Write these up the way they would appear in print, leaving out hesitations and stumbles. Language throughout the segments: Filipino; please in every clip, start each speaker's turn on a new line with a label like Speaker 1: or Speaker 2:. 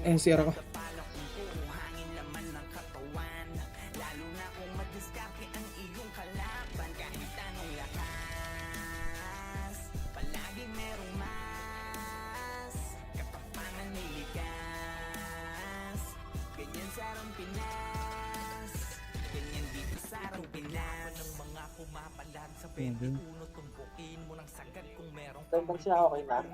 Speaker 1: NCR ako.
Speaker 2: Tandang siya okay na.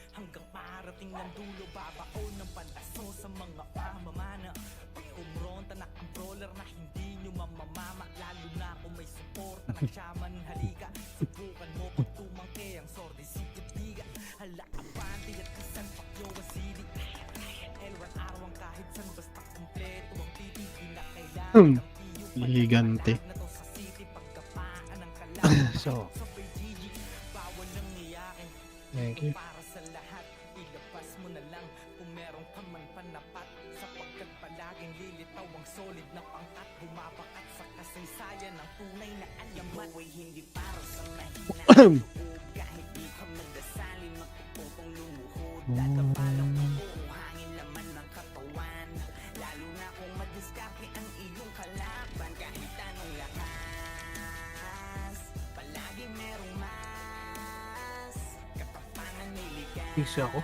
Speaker 3: Hanggang parating ng dulo, babaon ng palaso sa mga pamamana. Pag kumronta na ang brawler na hindi nyo mamamama, lalo na kung may suporta ng shaman, halika. Subukan mo pag tumangke ang sordi, sigit-biga. Hala, abante at kasan pakyo wasili. Elran araw kahit san basta kumpleto ang titigil na kailangan.
Speaker 4: Gigante.
Speaker 5: So, thank you.
Speaker 3: Para sa lahat, ilabas mo na lang kung meron ka man panapat, sapagkat palaging lilitaw ang solid na pangkat, bumabakat sa kasaysayan ng tunay na alamat. Buhay hindi para sa mahina, kahit di ka magdasalin, magtututong lumuhod, dadapalang hangin laman ng katawan, lalo na kung madiskarte ang iyong kalaban. Kahit anong lakas, palaging merong mas, katapangan may ligas.
Speaker 2: Fix ako.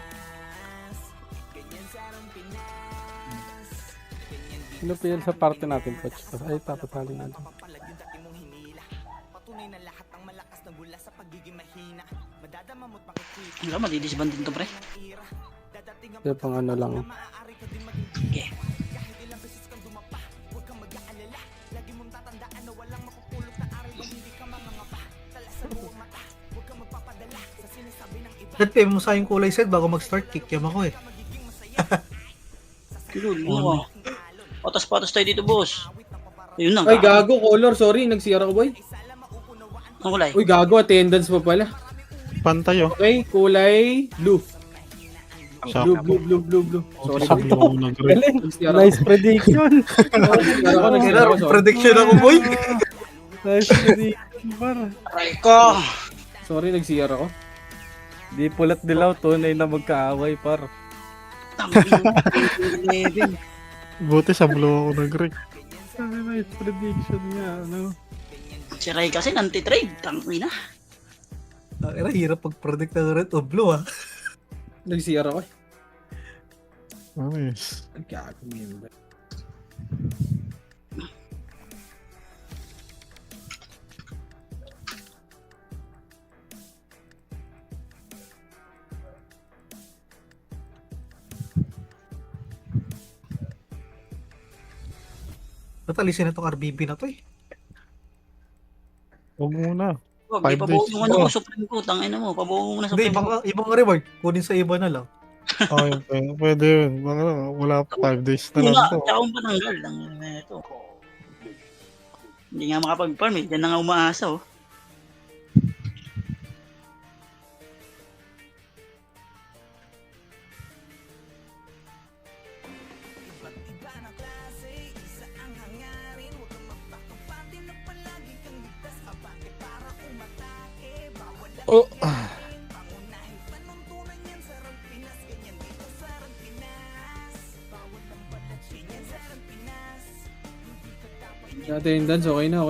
Speaker 3: Ganyan sa arang Pinas, ganyan di
Speaker 1: Sino pa yan sa party natin, coach? Ay, tapatali natin.
Speaker 3: mapapalag yung dati mong hinila. Patunay na lahat ng malakas na gula sa pagiging mahina. Madadama mo't makikita
Speaker 6: Wala, madidisband din to, pre.
Speaker 3: ng ira. Dadating ang
Speaker 1: Kaya pang ano lang.
Speaker 3: maaari ka din maging
Speaker 6: Okay.
Speaker 3: kahit ilang beses kang dumapa, huwag kang mag-aalala. Lagi mong tatandaan na walang mapupulot na aral kung hindi ka mangangapa. Talasan mo ang mata, huwag kang magpapadala sa sinasabi ng iba.
Speaker 2: Dad, PM mo sa yung kulay set bago mag-start. Kick yam ako eh.
Speaker 6: Kilul, ano ka? Patas-patas tayo dito, boss. Ayun na.
Speaker 1: Ay, gago, color. Sorry, nag-CR ako, boy.
Speaker 6: Ang kulay.
Speaker 1: Uy, gago, attendance pa pala.
Speaker 4: Pantay oh.
Speaker 1: Okay, kulay blue.
Speaker 4: Sa
Speaker 1: Blue. Sorry,
Speaker 4: sa
Speaker 1: boy.
Speaker 4: blue ako nag-red.
Speaker 1: Nag-CR ako.
Speaker 5: Nice prediction.
Speaker 1: Nag-CR ako, sorry.
Speaker 2: Prediction ako, boy.
Speaker 5: Nice prediction, par.
Speaker 6: Aray ko!
Speaker 1: Sorry, nag-CR ako.
Speaker 5: Di pulat dilaw, tunay na magkaaway, par.
Speaker 6: Tangin.
Speaker 4: Buti sa blue ako nag-red.
Speaker 5: Nice prediction niya, ano?
Speaker 6: Si Ray kasi nanti-trade. Tangin na.
Speaker 2: Era, hirap pag-predict ng red o blue ah.
Speaker 1: Nag-CR ako.
Speaker 4: Nice.
Speaker 1: Gago, yun ba?
Speaker 2: Ba't alisin na itong RBB na to eh?
Speaker 4: Huwag muna.
Speaker 6: Huwag,
Speaker 4: 5
Speaker 6: ipabuo
Speaker 4: days.
Speaker 6: mo ano mo, supreme ko. Tangin mo, pabuo mo na
Speaker 2: Hindi,
Speaker 6: supreme ko.
Speaker 2: ibang reward. Kunin sa iba na lang.
Speaker 4: Oh, pwede yun. Wala pa 5 days na lang
Speaker 6: Una,
Speaker 4: to.
Speaker 6: tsaka kung patanggal. Tangin na ito. Hindi nga makapag-farm eh. Diyan na nga umaasa oh.
Speaker 4: Oh.
Speaker 1: Attendance, okay na.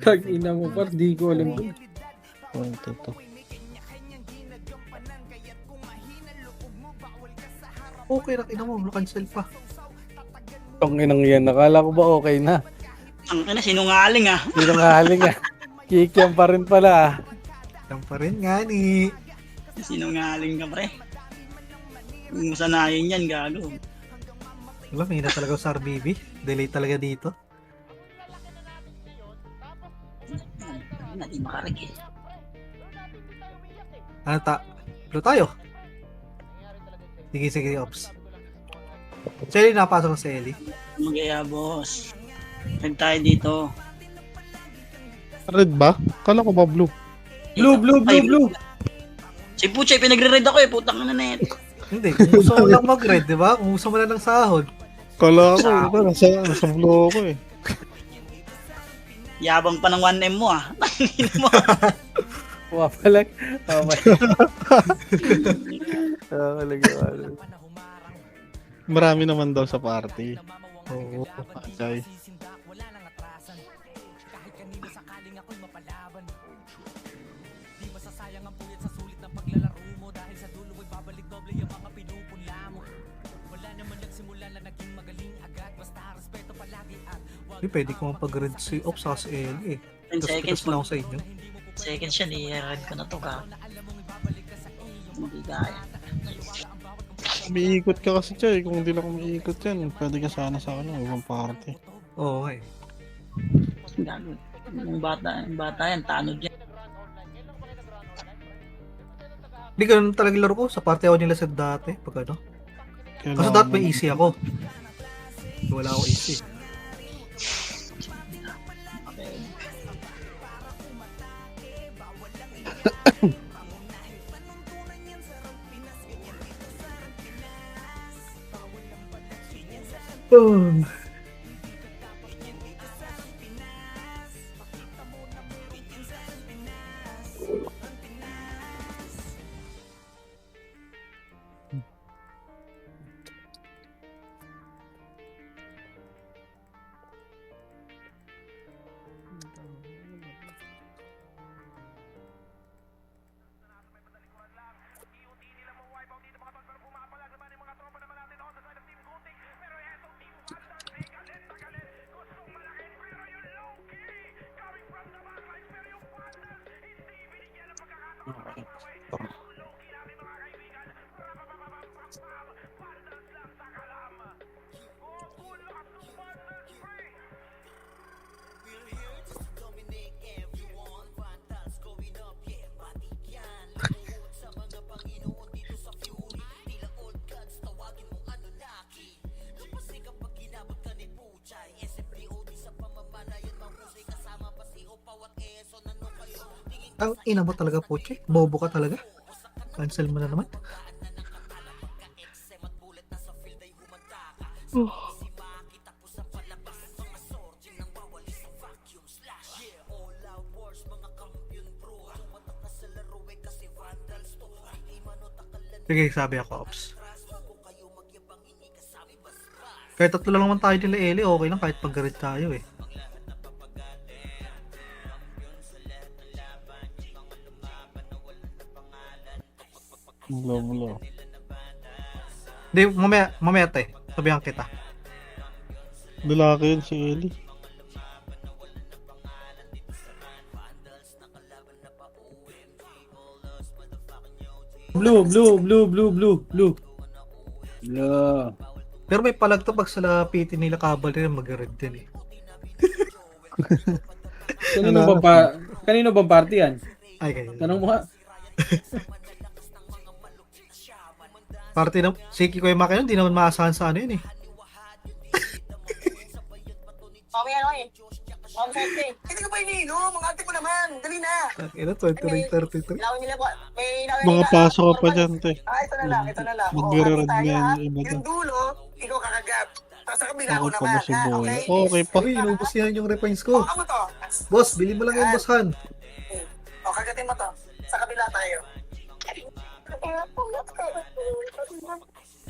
Speaker 1: Tag ina mo, par. Di ko alam ko.
Speaker 4: Ito.
Speaker 2: Okay na, ina mo, cancel pa.
Speaker 5: Ang inang yan, nakala ko ba okay na?
Speaker 6: Tangin na, sinungaling ah.
Speaker 5: Hindi nga haling ah. Kikiam pa rin pala ah.
Speaker 2: Yan pa rin nga ni.
Speaker 6: Sinungaling ka pre. Yung sanayin yan, gago.
Speaker 2: Wala, may na talaga sa RBB. Delay talaga dito.
Speaker 6: Hindi natin makarig eh.
Speaker 2: Ano blue tayo? Sige, ops. Shelly, napasok sa Ellie.
Speaker 6: Magaya, boss. Nag tayo dito.
Speaker 4: Red ba? Kala ko ba blue?
Speaker 1: Blue.
Speaker 6: Si Puchay, pinagre-red ako eh. Putang na net.
Speaker 2: Hindi, kung gusto mo lang mag-red, di ba? Kung gusto mo lang ng sahod.
Speaker 4: Kala ko, nasa flow ko eh.
Speaker 6: Yabang pa ng 1M mo ah. Tangin mo.
Speaker 5: Wapalag. Wapalag.
Speaker 4: Marami naman daw sa party.
Speaker 2: Oo.
Speaker 4: Okay.
Speaker 2: Hindi, pwede ko mapag-red si Ops sa Eli eh.
Speaker 6: 10 seconds
Speaker 2: Tapos lang ako sa inyo.
Speaker 6: Seconds siya, ni-red ko na to ka. Hindi kaya.
Speaker 4: Umiikot ka kasi Chay. Kung hindi lang umiikot yan, pwede ka sana sa ibang party.
Speaker 2: Oo, eh.
Speaker 6: Gago. Yung bata yan, tanod yan.
Speaker 2: Hindi ganun talaga laro ko. Sa party ako nila sa dati. Pag ano. Kasi dati may easy ako. Wala ako easy.
Speaker 6: Okay.
Speaker 2: Ang ina mo talaga, Poche. Bobo ka talaga. Cancel mo na naman. Sige, sabi ako, Ops. Kahit tatlo lang naman tayo nila Eli, okay lang kahit pag-red tayo eh.
Speaker 4: Bulo.
Speaker 2: Hindi, mamaya te. Sabihan kita.
Speaker 4: Lalaki yun si Eli.
Speaker 1: Blue.
Speaker 2: Pero may palag to pag sa lapitin nila cavalry mag-red din eh.
Speaker 1: Kanino bang party yan?
Speaker 2: Ay, ganyan.
Speaker 1: Tanong mo nga.
Speaker 2: Party ng Siki ko yung makina, hindi naman maasahan sa ano yun eh.
Speaker 7: Mami, ano eh? Mami, safety. Hindi ka pa iniinom. Mga ate mo naman. Dali na.
Speaker 2: Ina, 23:33.
Speaker 7: Ilawin nila po. May ilawin
Speaker 4: Mga
Speaker 7: nila.
Speaker 4: pasok ka pa dyan, te.
Speaker 7: Ito na lang. Ito na lang.
Speaker 4: Mag-rered
Speaker 7: tayo,
Speaker 4: na
Speaker 7: ha?
Speaker 4: yan, iba to.
Speaker 7: Yung dulo, ikaw kakagap. Tapos sa kabila
Speaker 4: Ako
Speaker 7: ko
Speaker 4: pa
Speaker 7: naman.
Speaker 4: ba si
Speaker 7: ha?
Speaker 4: Boy?
Speaker 7: Okay?
Speaker 4: Okay pa.
Speaker 2: Uy, inubos yan yung refines ko.
Speaker 7: Ano to?
Speaker 2: Boss, bili mo lang yung bosshan.
Speaker 7: O, kagatin mo to. Sa kabila tayo.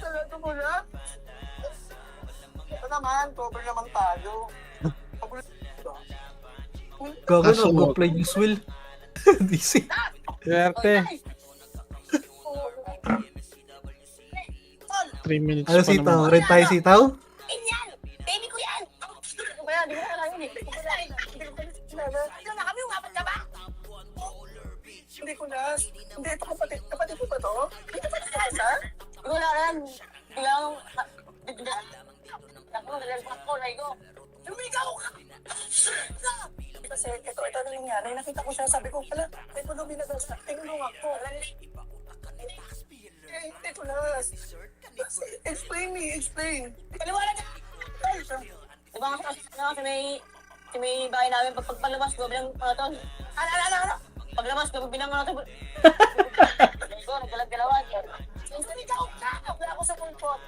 Speaker 7: Talaga mo na? Ito naman, cover naman tayo.
Speaker 2: Gago
Speaker 4: Kaso-
Speaker 2: na, go play yung swill. DC.
Speaker 5: Swerte.
Speaker 4: 3 minutes
Speaker 2: Ano
Speaker 4: pa
Speaker 2: sitaw?
Speaker 4: naman.
Speaker 2: Red tayo sitaw?
Speaker 7: Yan! Baby ko yan! Ano ba yan? Hindi ko na kailangan eh. Ikaw na kami, umapat ka ba? Hindi ko na. Hindi, ito kapatid. Kapatid ko ba to? Hindi kapatid ka, sir? Hindi ko na alam. Biglang... Ako, naglalpak ko, Raigo. Lumigaw ka! Kasi ito na nangyari. Nakita ko siya, sabi ko, pala, ito na binagas na. Tinulong ako. Hindi ko na. Explain me, explain. Paliwanag ka! Diba nga kasi may bahay namin pagpalabas ko bilang ano? Paglabas ko bilang ano to.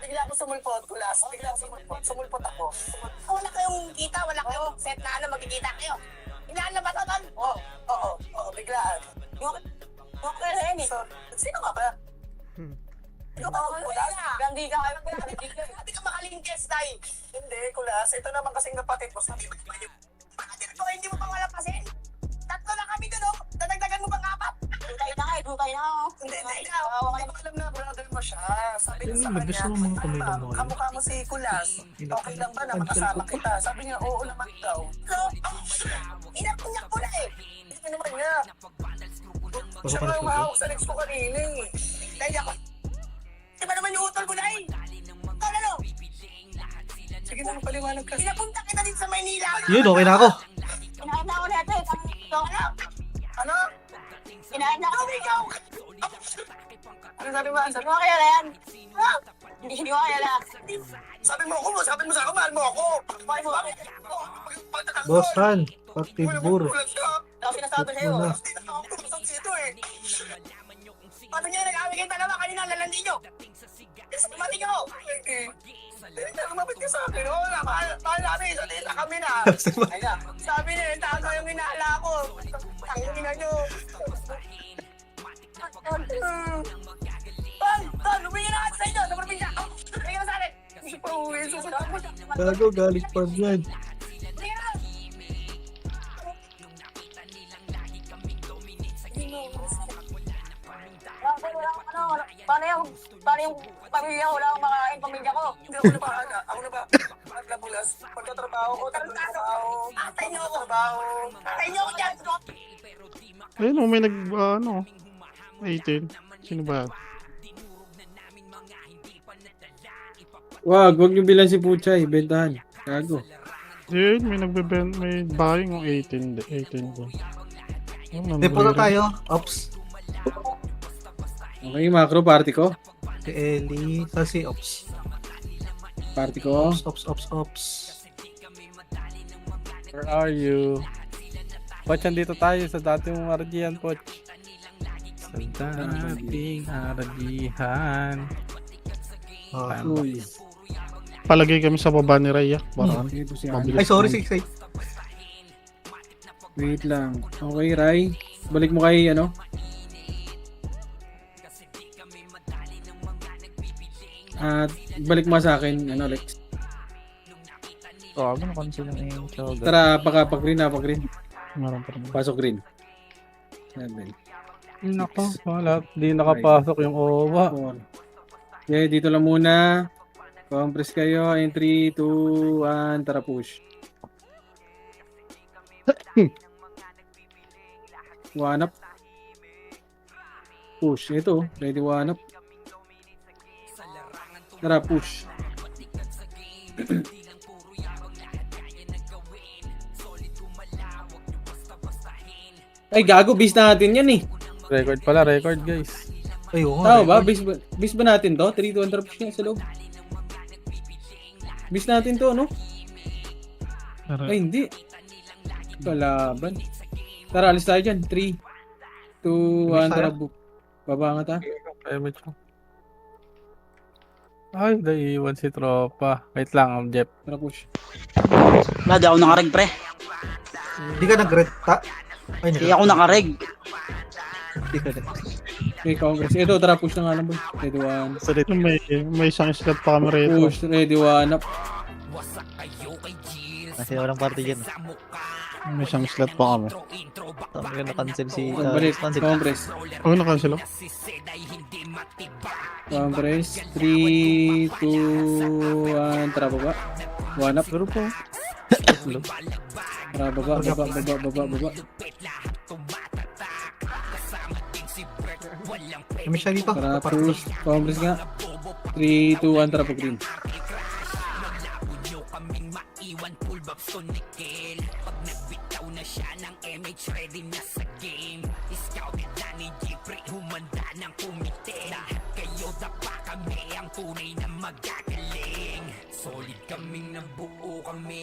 Speaker 7: Bigla ako sumulpot, kulas. Bigla ako sumulpot ako. Wala kayong kita, wala kayong set na ano, magkikita kayo. Inaan na ba ito, Ton? Oo, biglaan. Okay na yun eh. Sino ka ba? Ikaw ba ako kulas? Gandhi ka kayo. Hindi ka makalingkes, tay. Hindi, kulas. Ito naman kasing kapatid mo. Sabi mo, hindi mo pa walapasin. Tatlo na kami doon, oh. Dadagdagan mo pang apat. Hukay na. Hindi, ikaw. Hindi ko alam na brother mo siya. Sabi niya sa
Speaker 2: Nag-gusto
Speaker 7: kanya,
Speaker 2: mo mga kamay ng mga
Speaker 7: kamukha mo si Kulas. Okay lang ba na makasama kita? Sabi niya, oo naman daw. So, inapunyak ko na eh. Hindi naman niya. Siya nga umahawak sa legs ko kanina eh. Kaya ako. Di ba naman yung utol ko na eh? Ano? Sige na, paliwanag ka. Pinapunta kita dito sa Maynila.
Speaker 2: Yun, okay na ako.
Speaker 7: Inahin na ako na ito eh. Ano? Inahin na ako. Ikaw. Ano sabi mo? Sabi mo kaya na yan? Hindi ko kaya na. Sabi mo sa ako, mahal mo ako. Bakit mo?
Speaker 2: Boss Han, Patibur.
Speaker 7: Ako sinasabi sa'yo. Ito eh. Paano niya nag-away kayo dalawa kanina lalandi nyo? Mati ko. Lumapit ka sa akin. Oo na, mahal namin. Sa tila kami na. Sabi niya, yung tao yung inaala ko. Ang ina nyo. Ton, humingi na ako sa inyo. Sa probinsya. Humingi na sa akin. Hindi pa uwi. Susunod mo.
Speaker 2: Gago, galing pa yan.
Speaker 7: Humingi na. Paano yung pamilya ko? Wala akong makain pamilya ko. Hindi ako na bahala. Ako na ba? Pagkabulas. Pagkatrabaho ko. Atay niyo ako. Atay niyo ako dyan.
Speaker 4: Ayun o, may nag, 18. Sino ba?
Speaker 5: Wag niyo bilang si Puchay, bentahan. Gago.
Speaker 4: Yun, may buying o 18 ko.
Speaker 2: Hindi po na tayo. Ops.
Speaker 5: Okay, macro party ko.
Speaker 2: Si Ellie. Sa si Ops.
Speaker 5: Party ko.
Speaker 2: Ops.
Speaker 5: Where are you? Poch, andito tayo sa dating RGhan, Poch. Sa dating RGhan.
Speaker 2: Uy.
Speaker 4: Palagay kami sa baba ni Raya. Parang
Speaker 2: Ay, sorry, 6-8.
Speaker 5: Wait lang. Okay, Ray. Balik mo kay, At balik mo sa akin, Lex.
Speaker 8: Oh, ano cancel ng yung shoulder?
Speaker 5: Tara, pag-green.
Speaker 4: meron pa rin.
Speaker 5: Pasok green. 7.
Speaker 4: Nako, wala. Di nakapasok yung OWA.
Speaker 5: 4. Okay, dito lang muna. Compress kayo. In 3, 2, 1. Tara, push. One up. Push. Ito, ready one up. Tara, push. Ay, gago. Base natin yan eh.
Speaker 8: Record pala, record guys.
Speaker 2: Ay, oo.
Speaker 5: Tama ba? Base ba natin to? 3, 2, 1, tara, push nga sa loob. Base natin to, no? Ay, hindi. Kalaban. Tara, alis tayo dyan. 3, 2, 1, tara, baba nga ta.
Speaker 8: Ay, medyo. Ay, naiiwan si tropa. Wait lang, Jeff.
Speaker 5: Tara, push.
Speaker 6: Wala, di ako nakareg, pre.
Speaker 2: Hindi ka nag-reta. Ay,
Speaker 6: Hindi ako nakareg.
Speaker 2: Hindi ka na.
Speaker 5: Okay, congress. Ito, tara, push na nga lang, boy. Ready, 1.
Speaker 4: May isang slot pa kami rito.
Speaker 5: Push, ready, 1 up.
Speaker 8: Kasi walang party dyan.
Speaker 4: May isang slot pa kami.
Speaker 8: Sabi ka na-cancel si...
Speaker 5: Balik, congress.
Speaker 4: Oh, nakansel ako.
Speaker 5: Congress. 3, 2, 1, tara, baba. 1 up.
Speaker 8: Pero po.
Speaker 5: Tara, baba.
Speaker 2: Kami siya dito.
Speaker 5: Tara, push. Congress nga. 3, 2, 1, tara, green.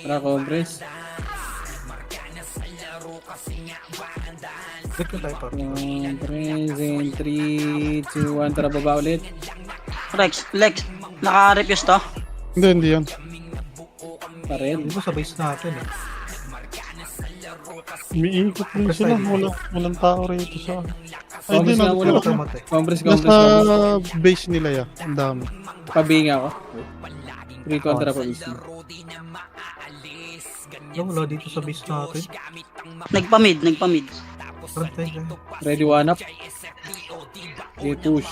Speaker 5: Tara, compress.
Speaker 2: Wait lang tayo pa.
Speaker 5: Compress in 3, 2, 1, tara, baba ulit.
Speaker 6: Lex, naka-refuse to?
Speaker 4: Hindi yan.
Speaker 5: Parel.
Speaker 2: Dito sa base natin eh.
Speaker 4: Umiikot din sila. Walang tao rito sa... Ay,
Speaker 5: Congress
Speaker 4: di
Speaker 5: na muna.
Speaker 4: na.
Speaker 2: Kamatay.
Speaker 5: Congress.
Speaker 4: Nasa base nila ya. Ang dami.
Speaker 5: Pabinga ako. 3 kontra po mismo.
Speaker 2: Wala dito sa base natin.
Speaker 6: Nagpamid.
Speaker 2: Rantay ka.
Speaker 5: Ready one up. Okay, push.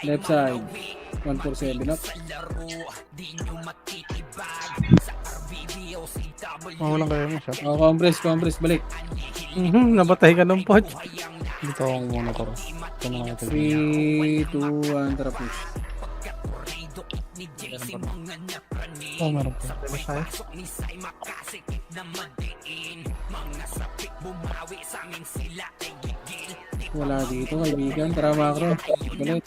Speaker 5: Left side. 147 up.
Speaker 4: Walang kaya mo siya.
Speaker 5: Oh, compress, balik.
Speaker 8: Nabatay ka ng pot.
Speaker 4: Dito ako muna taro. Ito na natin.
Speaker 5: 3, 2, 1, tara push.
Speaker 4: Oh, meron pa.
Speaker 2: Base tayo.
Speaker 5: Wala dito, kaibigan. Tara macro. Balik.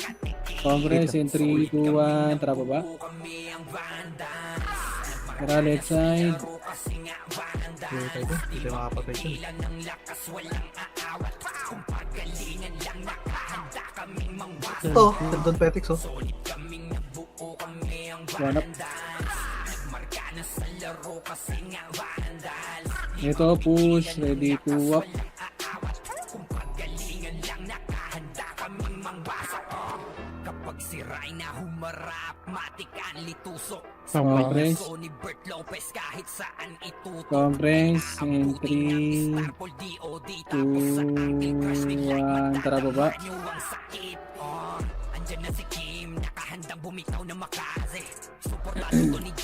Speaker 5: Compress in 3, 2, 1. Tara baba. Tara left side.
Speaker 2: Dito tayo. Hindi makapatay dyan. Ito, doon Petix oh.
Speaker 5: One up. Ito, push. Ready to up. Compress. Compress. In 3, 2, 1. Tara baba.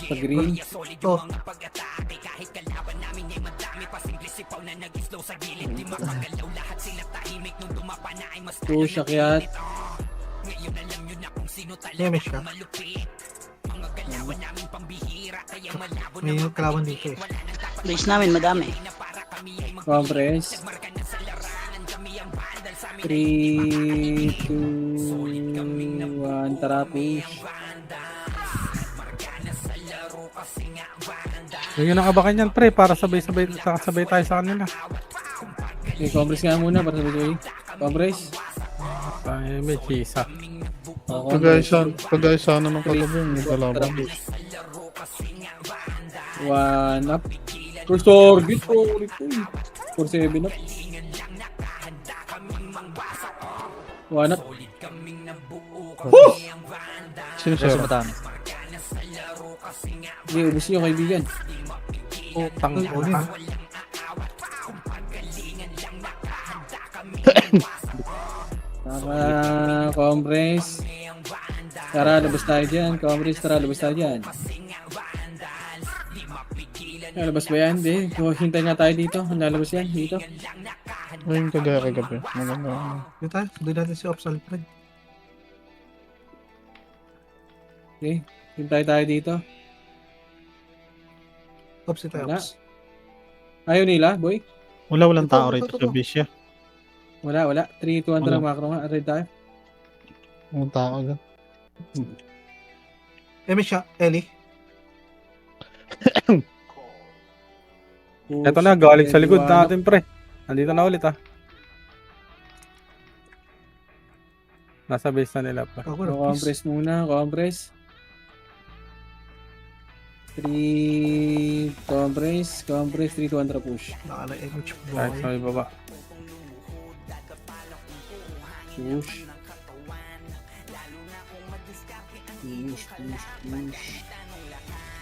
Speaker 5: Sa green.
Speaker 2: Ito.
Speaker 5: Push, akyat.
Speaker 2: Damage ka. May kalaban dito eh.
Speaker 6: Base namin, madami.
Speaker 5: Compress. 3, 2, 1. Tara push.
Speaker 8: Yung nakabakan yan, pre, para sabay-sabay tayo sa kanila.
Speaker 5: Okay, compress nga muna para sabay-sabay. Compress.
Speaker 8: Ay, may chisa.
Speaker 5: Oh,
Speaker 4: Kagaya sana ng kagabi. May
Speaker 5: Tara
Speaker 4: kalaban.
Speaker 5: push. 1 up. First target. Holy cow. 4-7 up. 1 up.
Speaker 4: Sino
Speaker 8: Pero
Speaker 4: siya?
Speaker 8: madami.
Speaker 5: Hindi, ubus nyo kaibigan.
Speaker 8: Utang
Speaker 2: Ulit ha.
Speaker 5: Tara, compress. Tara, labas tayo dyan. Compress, tara, labas tayo dyan. Lalabas ba yan? Hindi. Hintay nga tayo dito. Lalabas yan. Dito.
Speaker 4: Ayun kagaya kagabi. Maganda.
Speaker 2: Dito tayo. Doon natin si Ops Alfred.
Speaker 5: Okay. Hintay tayo dito.
Speaker 2: Ops ito
Speaker 5: Wala.
Speaker 2: Ops.
Speaker 5: Ayaw nila, boy.
Speaker 4: Walang tao
Speaker 2: Ito.
Speaker 4: rito sa base ya.
Speaker 5: Wala. 3, 2, 1, tara,
Speaker 4: Wala.
Speaker 5: macro nga. Red tayo.
Speaker 4: Walang tao dyan.
Speaker 2: Damage siya. Ellie.
Speaker 8: Ito na, galing sa likod natin, pre. Nandito na ulit, ah. Nasa base na nila, pre.
Speaker 2: Ako na.
Speaker 5: Compress muna. Compress. 3, compress. 3, 2, 1, tara, push.
Speaker 2: Nakala image
Speaker 8: Kahit sa
Speaker 2: boy.
Speaker 8: may baba.
Speaker 5: Push.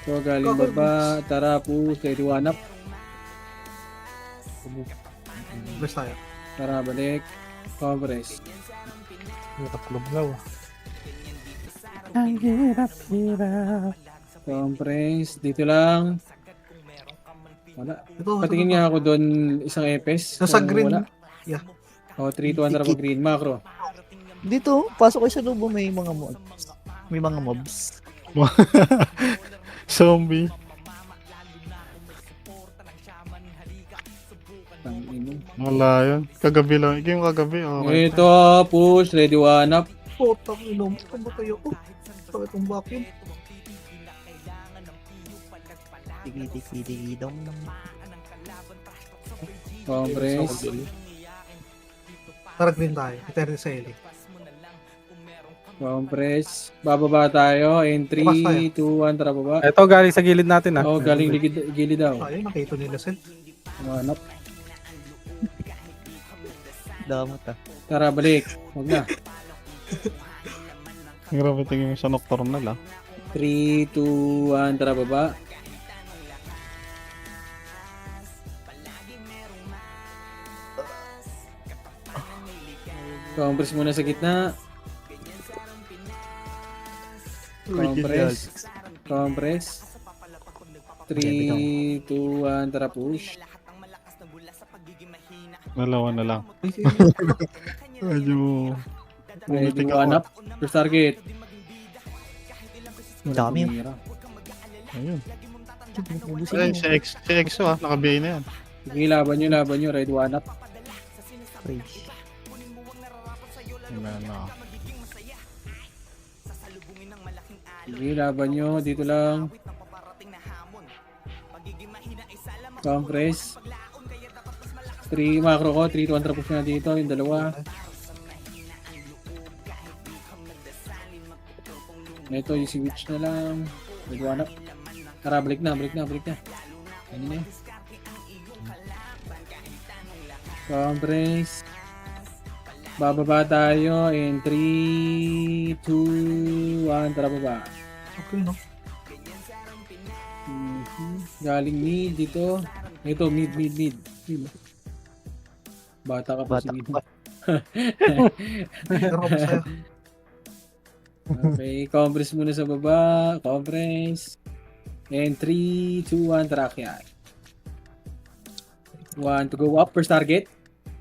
Speaker 5: So, galing baba. Tara, push. Ready, 1 up.
Speaker 2: Best tayo.
Speaker 5: Tara, balik. Compress.
Speaker 8: Nakaklublaw.
Speaker 5: Compress. Dito lang. Wala.
Speaker 2: Ito.
Speaker 5: Patingin nga ako doon isang epes.
Speaker 2: Nasa
Speaker 5: Kung
Speaker 2: green.
Speaker 5: Wala.
Speaker 2: Yeah.
Speaker 5: O, 3, 2, 1, tara po green. Macro.
Speaker 9: Dito, pasok kayo sa loob, may mga mobs. May mga mobs.
Speaker 4: Zombie.
Speaker 5: Tangino.
Speaker 4: Wala yun. Kagabi lang. Ikaw yung kagabi. Okay.
Speaker 5: Ito, push. Ready, 1 up.
Speaker 2: Putang ilong. Kamatay ako. Sakit ang back yun.
Speaker 9: Digi-digi-digi-dong.
Speaker 5: Compress.
Speaker 2: Tara green tayo. Eternity sa Ellie.
Speaker 5: Compress. Bababa tayo. In 3,
Speaker 2: Bukas tayo.
Speaker 5: 2, 1, tara baba.
Speaker 4: Ito galing sa gilid natin ah.
Speaker 5: Oh, galing gilid daw.
Speaker 2: Ayun, nakita nila Sed.
Speaker 5: Hanap.
Speaker 9: Damot ah.
Speaker 5: Tara, balik. Huwag na.
Speaker 4: Grabe tingin mo sa nocturnal ah.
Speaker 5: 3, 2, 1, tara baba. Compress muna sa gitna. Compress. Compress. 3, 2, 1, tara push.
Speaker 4: Dalawa na lang.
Speaker 2: Ay, sige.
Speaker 4: Medyo...
Speaker 5: Ready,
Speaker 4: Bumiting
Speaker 5: one
Speaker 4: ako.
Speaker 5: up. First target.
Speaker 9: Ang dami yun.
Speaker 5: Tumira.
Speaker 4: Ayun.
Speaker 9: Ubusin
Speaker 4: Ayun,
Speaker 9: mo.
Speaker 4: si EXO ah. Naka-BA na yan.
Speaker 5: Sige, laban nyo. Red one up.
Speaker 9: Crazy.
Speaker 4: Wala na.
Speaker 5: Sige, laban nyo. Dito lang. Compress. 3 macro ko. 3 to 1 trapos na dito. Yung dalawa. Ito, yung si Witch na lang. Red one up. Tara, balik na. Ano na yun? Compress. Bababa tayo in 3, 2, 1. Tara baba.
Speaker 2: Okay, no?
Speaker 5: Galing mid dito. Ito, mid. Bata ka pa
Speaker 9: Bata
Speaker 5: si
Speaker 9: ka pa.
Speaker 2: Pero ako sa'yo.
Speaker 5: Okay, compress muna sa baba. Compress. And 3, 2, 1. Tara, kaya. 1 to go up. First target.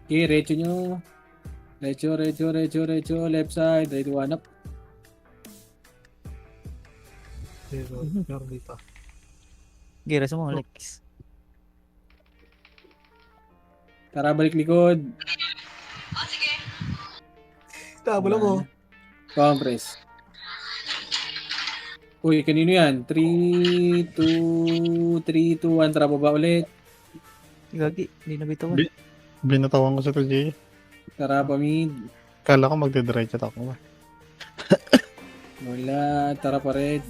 Speaker 5: Okay, recho nyo. Recho. Left side. Ready, 1 up.
Speaker 2: Pero, meron dito.
Speaker 9: Gira sa mga legs.
Speaker 5: Tara, balik likod.
Speaker 2: Tabol ako.
Speaker 5: Compress. Uy, kanino yan? 3, 2, 1. Tara, baba ulit.
Speaker 9: Gagi, hindi na bitawan.
Speaker 4: Binatawan ko sa 2J.
Speaker 5: Tara, pamid.
Speaker 4: Kala ko magde-dry chat ako.
Speaker 5: Wala. Tara pa red.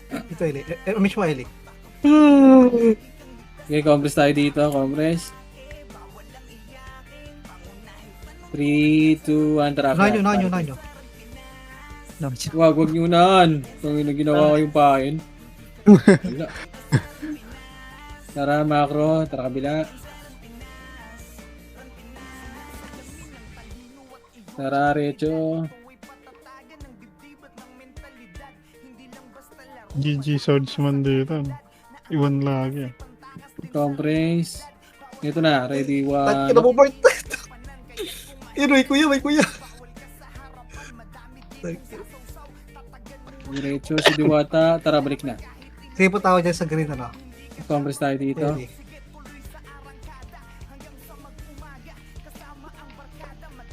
Speaker 2: Ito, Eli. Mismo, Eli.
Speaker 5: Okay, compress tayo dito. Compress. 3, 2, 1. Tara.
Speaker 2: Unahan nyo.
Speaker 5: Wag nyo unahan. Kung yung ginawa ko yung pain. Wala. Tara, macro. Tara, kabila. Tara, recho.
Speaker 4: GG swordsman dito. Iwan lagi.
Speaker 5: Compress. Ito na. Ready,
Speaker 2: Tag, ina
Speaker 5: 1.
Speaker 2: mo, Bart. Yun, may kuya.
Speaker 5: Diretso si Diwata. Tara, balik na.
Speaker 2: Sige po tao dyan sa green, ano?
Speaker 5: Compress tayo dito.
Speaker 2: Eli.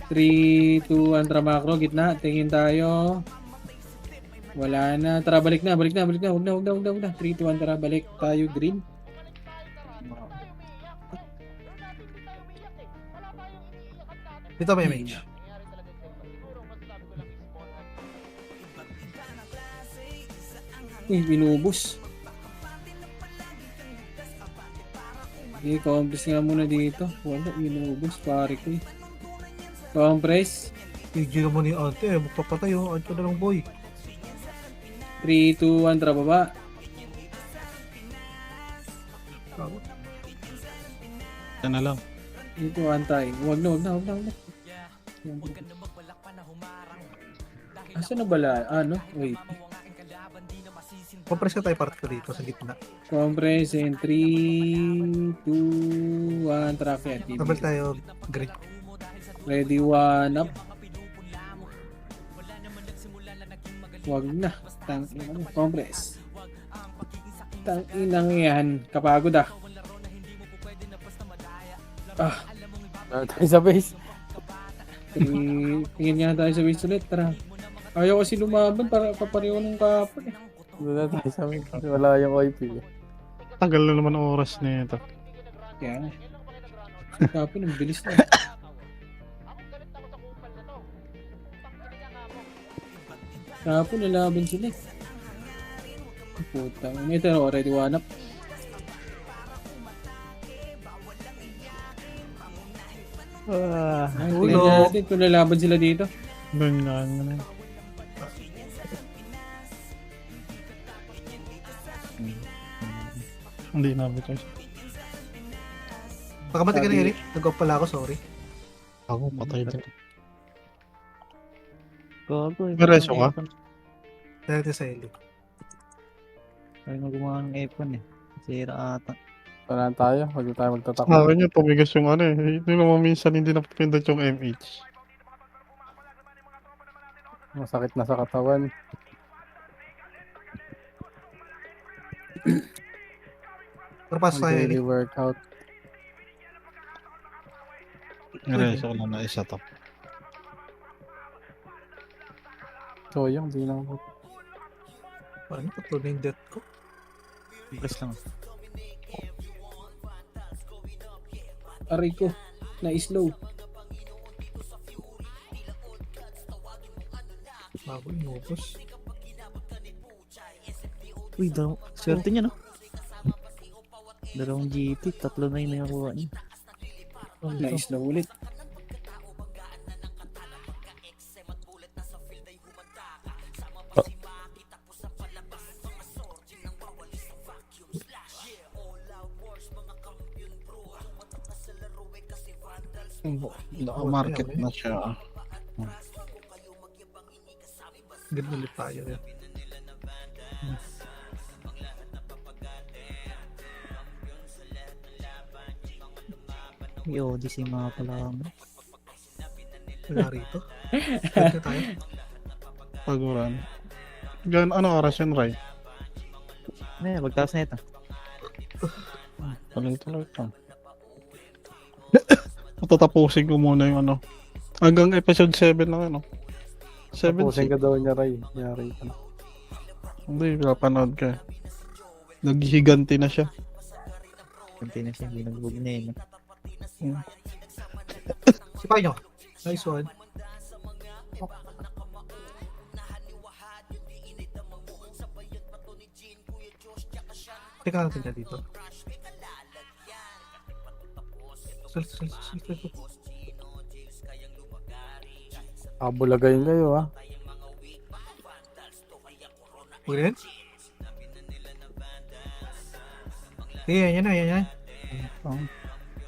Speaker 5: 3, 2, 1, tara macro, gitna, tingin tayo. Wala na, tara balik na. Huwag na. 3, 2, 1, tara balik tayo, green.
Speaker 2: Dito may mage.
Speaker 5: Uy, binubos. Okay, compress nga muna dito. Wala, binubos, pare ko eh. Compress.
Speaker 2: Tigil mo ni ate, magpapatay oh. Ante na lang boy.
Speaker 5: 3, 2, 1, tara baba.
Speaker 4: Yan na lang.
Speaker 5: Dito, antay. Huwag na. Asa na bala? Ano? Wait.
Speaker 2: Compress ka tayo part ko dito sa gitna.
Speaker 5: Compress in 3, 2, 1, tara kaya.
Speaker 2: Tabal tayo green.
Speaker 5: Ready, 1 up. Wag na. Tangina, compress. Tanginang yan. Kapagod ah.
Speaker 8: Tayo sa base.
Speaker 5: Tingin nga tayo sa base ulit. Tara. Ayaw kasi lumaban para kapareho ng kapon eh.
Speaker 8: Doon na tayo sa base. Wala yung OIP.
Speaker 4: Tagal na naman ang oras nito.
Speaker 5: Kaya nga. Kapon, ang bilis na. Kapo, lalaban sila eh. Puta, may ito already one up. Tingnan
Speaker 2: Ulo.
Speaker 5: natin kung lalaban sila dito.
Speaker 4: Ganyan mo na. Hindi namin ito.
Speaker 2: Pagkamatay ka na Eric. Nag-off pala ako, sorry.
Speaker 4: Ako, patay din.
Speaker 9: Gago.
Speaker 4: May reso ka?
Speaker 2: Dahil sa Eli.
Speaker 9: Ay, gumawa ng F1 eh. Sira ata.
Speaker 5: Wala tayo, huwag tayo magtatakbo.
Speaker 4: Akin yung tumigas yung ano eh. Hindi naman minsan hindi napapindot yung MH.
Speaker 5: Masakit na sa katawan.
Speaker 2: Pero pass tayo Eli.
Speaker 5: Workout.
Speaker 4: May reso ko lang na isa to.
Speaker 5: So, yung di lang ako.
Speaker 2: Paano ito na yung death ko?
Speaker 9: Press lang.
Speaker 5: Aray ko, na-slow.
Speaker 2: Bago inubos.
Speaker 9: Uy, swerte niya, no? Dalawang GP, 3 na yung nakuha niya.
Speaker 5: Na-slow ulit.
Speaker 4: Naka-market na siya.
Speaker 2: Ganun ulit tayo yan.
Speaker 9: May Odyssey mga pala kami.
Speaker 2: Wala rito. Death na tayo.
Speaker 4: Paguran. Gan ano oras yun, Ray?
Speaker 9: May, magtaas na ito.
Speaker 4: Tuloy-tuloy lang. Tatapusin ko muna yung ano. Hanggang episode 7 lang ano. 7
Speaker 5: Tapusin ka daw niya, Ray. Yari ka na.
Speaker 4: Hindi, pinapanood ka. Naghihiganti na siya.
Speaker 9: Kunti na siya, hindi nagbug na yun.
Speaker 2: Si Panyo. Nice one. Teka natin na dito. Sal.
Speaker 5: Bulagayin kayo, ha?
Speaker 2: Huwag rin? Yan.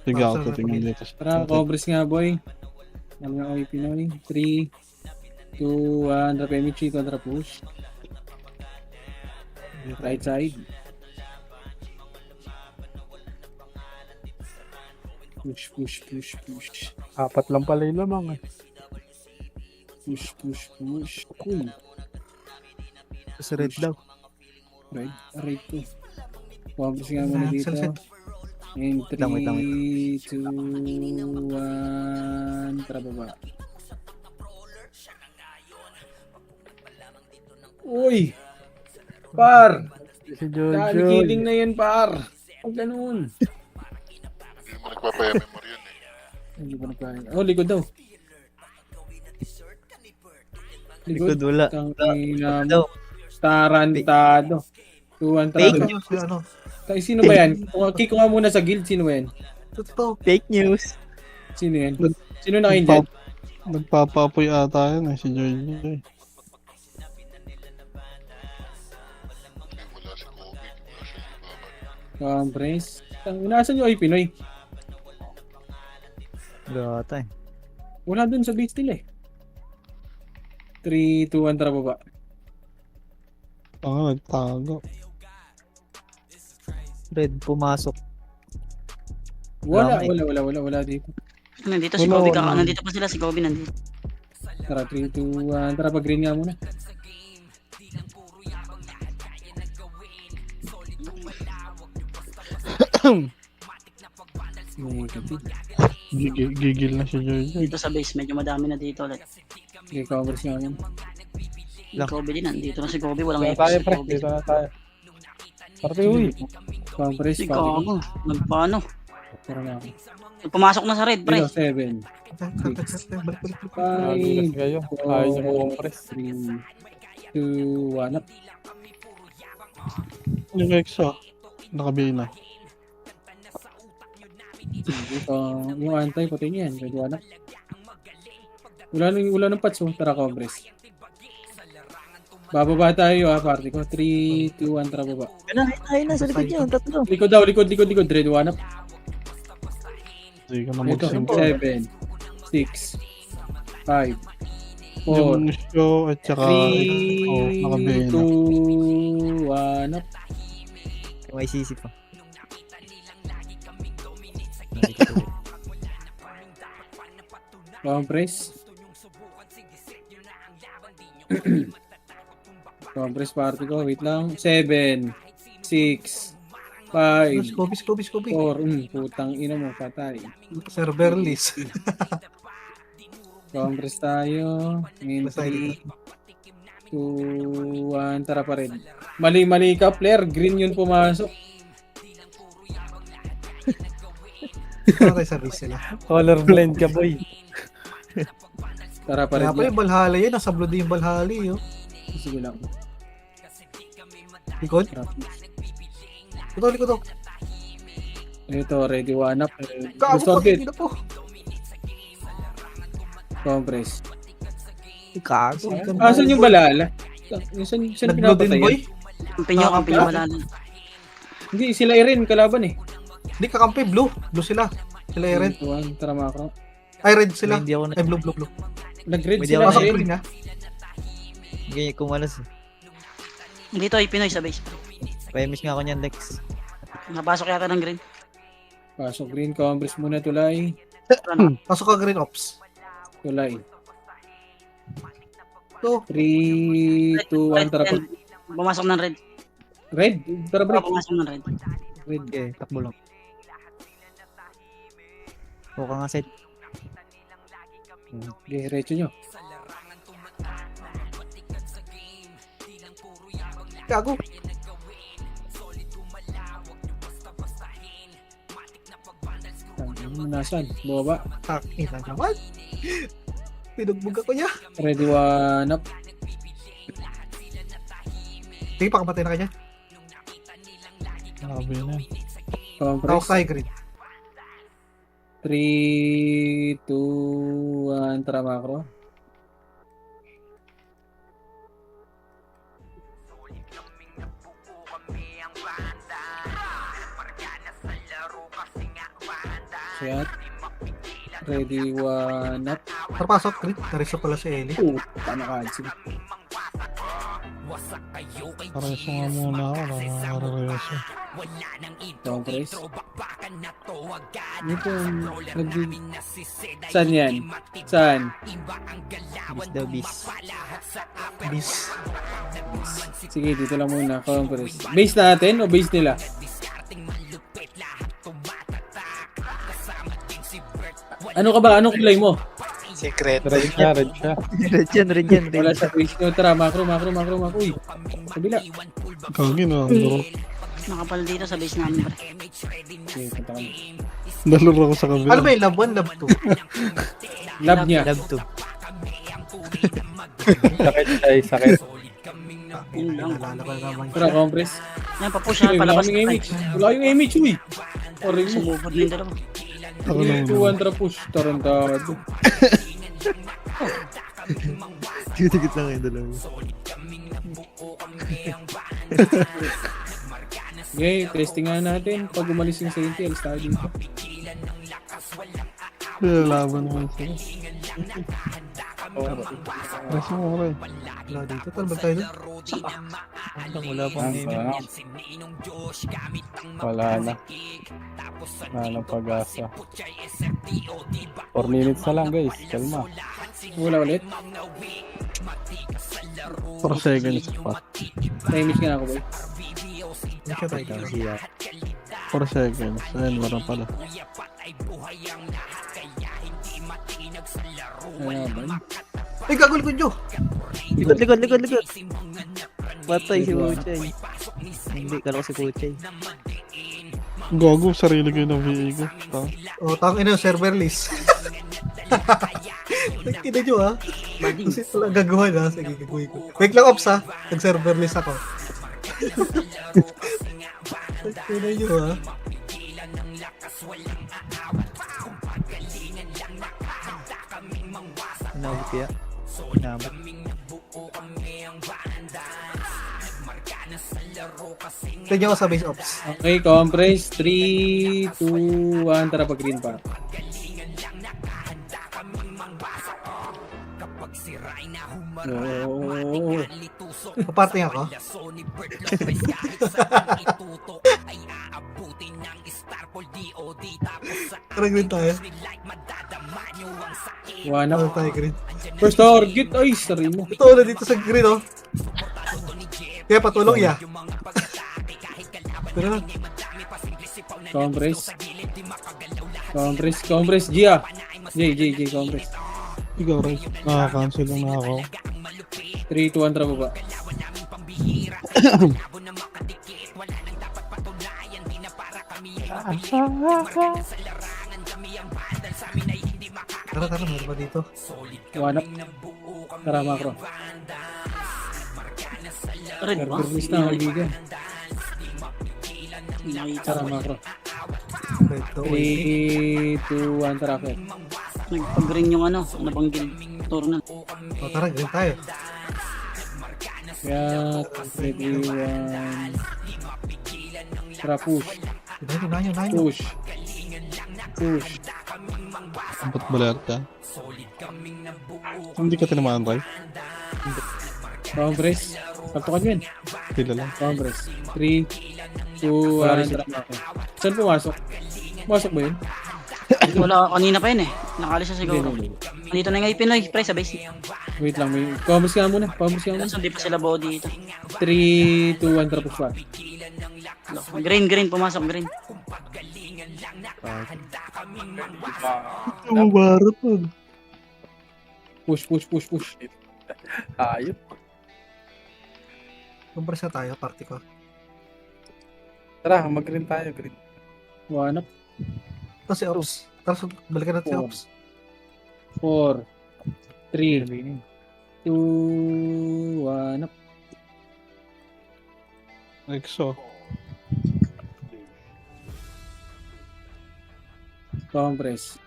Speaker 4: Sige ako titingin dito.
Speaker 5: Tara, cobras nga, boy. Alam nga kami Pinoy. 3, 2, 1. Drop MH, kontra push. Right side. Push. Apat lang pala yung lamang eh. Push. Uy,
Speaker 9: Sa red daw.
Speaker 5: right ko. Cobras nga muna dito. In 3,
Speaker 9: Wait lang.
Speaker 5: 2, 1. Tara baba. Uy! Par!
Speaker 4: Si Jojo.
Speaker 5: Kiling na yan, par! Huwag ganun.
Speaker 10: Hindi mo nagpapaya-memory yun eh.
Speaker 5: Hindi pa nagpahin. Oh, likod daw.
Speaker 9: Likod wala.
Speaker 5: Tangina mo. Tarantado. 2-1
Speaker 9: Fake
Speaker 5: tarantado.
Speaker 2: News na ano.
Speaker 5: Tay, sino ba yan? Kick ko nga muna sa guild. Sino ba yan?
Speaker 2: Totoo.
Speaker 9: Fake news.
Speaker 5: Sino yan? Sino naka-inject?
Speaker 4: Nagpapapoy ata yun eh, si Jojo.
Speaker 10: Hindi, wala si Kobe. Wala siya libangan.
Speaker 5: Compress. Nasaan yung Pinoy?
Speaker 9: Gata eh.
Speaker 5: Wala dun sa base nila eh. 3, 2, 1, tara baba.
Speaker 4: Nagtago.
Speaker 9: Red pumasok.
Speaker 5: Wala dito.
Speaker 6: Nandito si
Speaker 4: Wala,
Speaker 6: Kobe
Speaker 4: wala.
Speaker 6: Nandito pa sila si Kobe nandito.
Speaker 5: Tara, 3, 2, 1. Tara, pag-green nga muna. May kapit.
Speaker 4: Gigil na si Jojo.
Speaker 6: Dito sa base, medyo madami na dito ulit.
Speaker 5: Okay, covers nga muna.
Speaker 6: Si Kobe din, nandito na si Kobe. Walang
Speaker 5: Dito na tayo,
Speaker 6: si
Speaker 5: pre.
Speaker 6: Kobe.
Speaker 5: Dito na tayo. Parte, uy. Compress,
Speaker 6: Si
Speaker 5: pag
Speaker 6: Kobe. Nagpaano?
Speaker 5: Tara na ako.
Speaker 6: Pumasok na sa red, pre.
Speaker 5: 7,
Speaker 2: Balik.
Speaker 5: 5, 4, 3, 2, 1 up.
Speaker 4: Yung EXO, nakabili na.
Speaker 5: Yung antay, puti niyan. Ready, 1 up. Wala ng patso. Tara, Cobres. Bababa tayo party ko. 3, 2, 1, tara baba.
Speaker 9: Ayun na, sa likod niyo, tatlo.
Speaker 5: Likod daw, likod. Ready, 1 up.
Speaker 4: Hindi ka na
Speaker 5: Ito,
Speaker 4: mag-sync.
Speaker 5: 7, 6, 5, 4,
Speaker 4: Yung show at saka
Speaker 5: 3,
Speaker 4: nakabili na.
Speaker 5: 2, 1 up.
Speaker 9: May sisi pa.
Speaker 5: Compress. Compress party ko. Wait lang. 7, 6, 5,
Speaker 2: Scooby.
Speaker 5: 4. Putang ina mo. Patay.
Speaker 2: Server list.
Speaker 5: Compress tayo. In 3, 2, 1. Tara pa rin. Mali ka, player. Green yun pumasok.
Speaker 2: Para tayo sa base sila.
Speaker 8: Colorblind ka, boy.
Speaker 5: Tara pa rin.
Speaker 2: Kaya pa yung Valhalla yun. Nasa blue din yung Valhalla yun.
Speaker 5: Sige lang.
Speaker 2: Likod? Likod.
Speaker 5: Ito, ready, 1 up.
Speaker 2: Gago
Speaker 5: Gusto
Speaker 2: pa,
Speaker 5: bit.
Speaker 2: hindi na po.
Speaker 5: Compress.
Speaker 9: Kago.
Speaker 5: Asan yung balala? Saan
Speaker 2: Nag-blue din
Speaker 5: pinapatay?
Speaker 2: boy?
Speaker 6: Kampi nyo malala.
Speaker 5: Hindi, sila Irin, kalaban eh.
Speaker 2: Hindi kakampi, blue. Blue sila. Sila ay red.
Speaker 5: Tuwan, tara makro.
Speaker 2: Ay red sila.
Speaker 9: Hindi ako
Speaker 2: Ay blue.
Speaker 5: Nag-red
Speaker 9: Pwede
Speaker 5: sila
Speaker 9: ako
Speaker 2: Pasok
Speaker 5: eh.
Speaker 2: green ha.
Speaker 9: Ganyan kumalas.
Speaker 6: Dito ay Pinoy sa base.
Speaker 9: Pahimiss nga ako niyan, Lex.
Speaker 6: Napasok yata ng green.
Speaker 5: Pasok green, compress muna tulay.
Speaker 2: Pasok ka green ops.
Speaker 5: Tulay.
Speaker 2: So,
Speaker 5: 3, 2, 1, tara pa.
Speaker 6: Pumasok ng red.
Speaker 5: Red? Tara break.
Speaker 6: Pumasok ng red.
Speaker 5: Red.
Speaker 9: Okay, takbo lang. Huwag ka nga set.
Speaker 5: Okay, diretso nyo.
Speaker 2: gago.
Speaker 5: Nasaan? Baba.
Speaker 2: Ina naman. Pinugbog ako niya.
Speaker 5: Ready, 1 up.
Speaker 2: Sige, pakamatay na kanya.
Speaker 4: Nakabili na.
Speaker 2: Tawag
Speaker 5: Compress.
Speaker 2: tayo green.
Speaker 5: 3, 2, 1, tara macro. Shot. Ready, 1 up.
Speaker 2: Parapasok green. Nariso pala si Ellie.
Speaker 5: Paano ka? Sige.
Speaker 4: Pareso nga muna ako. Nakareso.
Speaker 5: Compress. Ito. Saan yan? Saan?
Speaker 9: Bis daw, bis.
Speaker 2: Bis.
Speaker 5: Sige, dito lang muna. Compress. Base natin o base nila? Ano ka ba? Anong kulay mo?
Speaker 8: Secret. Red siya.
Speaker 9: Red yan.
Speaker 5: Wala sa base nyo. Tara, macro. Uy, kabila.
Speaker 4: Kagi na. Laro.
Speaker 6: Nakapal dito sa base namin. Pre.
Speaker 5: Okay, punta ka na.
Speaker 4: Nalaro ako sa kabila.
Speaker 2: Ano ba yung love 1, love 2?
Speaker 5: Love niya.
Speaker 9: Love to.
Speaker 8: Sakit.
Speaker 6: Yun lang.
Speaker 2: Nalala ko naman.
Speaker 5: Tara, compress.
Speaker 6: Yan, papush
Speaker 5: Wala
Speaker 6: na palabas.
Speaker 5: kaming image. Wala yung image, uy. Sorry mo.
Speaker 6: Sumubod na yung dalawa.
Speaker 4: Ako lang.
Speaker 5: 2-1 tara push. Tarantado.
Speaker 9: Tikit lang yung dalawa.
Speaker 5: Okay, testing nga natin. Pag umalis yung Sainty, alis tayo dito.
Speaker 4: Lalaban naman sila. Reso mo rin.
Speaker 2: Wala dito. Talbag tayo doon.
Speaker 9: Wala pang name.
Speaker 8: Wala na. Wala na pag-asa. 4 minutes na lang guys. Kalma.
Speaker 5: Wala ulit.
Speaker 4: 4 seconds pa.
Speaker 5: Na-image ka na ako, boy.
Speaker 2: Hindi siya tayo.
Speaker 4: 4 seconds. Ayun, meron pala.
Speaker 5: Ano ba?
Speaker 2: Ay, gago likod nyo.
Speaker 9: Likod. Patay si Kuchay. Hindi, kala ko si Kuchay.
Speaker 4: Gago, sarili ko yung VA ko.
Speaker 2: O, tangin na yung server list. Nagkita nyo ha.
Speaker 6: Bading.
Speaker 2: Kasi wala gagawin ha. Sige, gagawin ko. Wait lang, Ops ha. Nag-serverless ako. Tignan nyo ha.
Speaker 8: Inabot kaya? Inabot.
Speaker 2: Tignan nyo ako sa base Ops.
Speaker 5: Okay, compress. 3, 2, 1. Tara, pag-green pa. Oh.
Speaker 2: Paparting ako. Tara, green tayo.
Speaker 5: One
Speaker 2: Tara
Speaker 5: up.
Speaker 2: tayo, green.
Speaker 5: First target. Ay, sorry mo.
Speaker 2: Ito na dito sa green oh. Kaya patulong ya. Tara na.
Speaker 5: Compress. Compress. Gia. J, compress.
Speaker 4: Ikaw, Ray. Nakaka-cancel lang na ako.
Speaker 5: 3, 2, 1. Tara, baba.
Speaker 2: Tara, meron ba dito?
Speaker 5: One up. Tara, macro.
Speaker 6: Red ba?
Speaker 5: Service na, kaibigan.
Speaker 6: Nakita.
Speaker 5: Tara, macro.
Speaker 2: Ito,
Speaker 5: 3, 2, 1. Tara, Fer.
Speaker 6: Nagpag-green yung ano bang guild tour na.
Speaker 2: oh, tara, green tayo.
Speaker 5: Kaya, 3, 1. Tara, push.
Speaker 2: Unahin nyo.
Speaker 5: Push.
Speaker 4: Ba't balayar ka? Hindi ka tinamaan, Ray?
Speaker 5: Compress. Kaptukan nyo yan.
Speaker 4: Tila lang.
Speaker 5: Compress. 3, 2, 1. Tara, macro. Saan pumasok? Pumasok ba yun?
Speaker 6: Wala, kanina pa yun eh. Nakalis na siguro.
Speaker 5: Hindi.
Speaker 6: Dito na nga yung Pinoy, pre, sa base.
Speaker 5: Wait lang, may compress ka muna.
Speaker 6: Kaso hindi pa sila body dito.
Speaker 5: 3, 2, 1. Tara, push pa.
Speaker 6: Green, pumasok, green.
Speaker 4: Umarap pag.
Speaker 5: Push.
Speaker 8: Ayop.
Speaker 2: Compress na tayo, party ko.
Speaker 8: Tara, mag-green tayo, green.
Speaker 5: One up.
Speaker 2: Ito si Ops. Tara, balikan natin si Ops.
Speaker 5: 4, 3, 2, 1 up.
Speaker 4: Exo.
Speaker 5: Compress.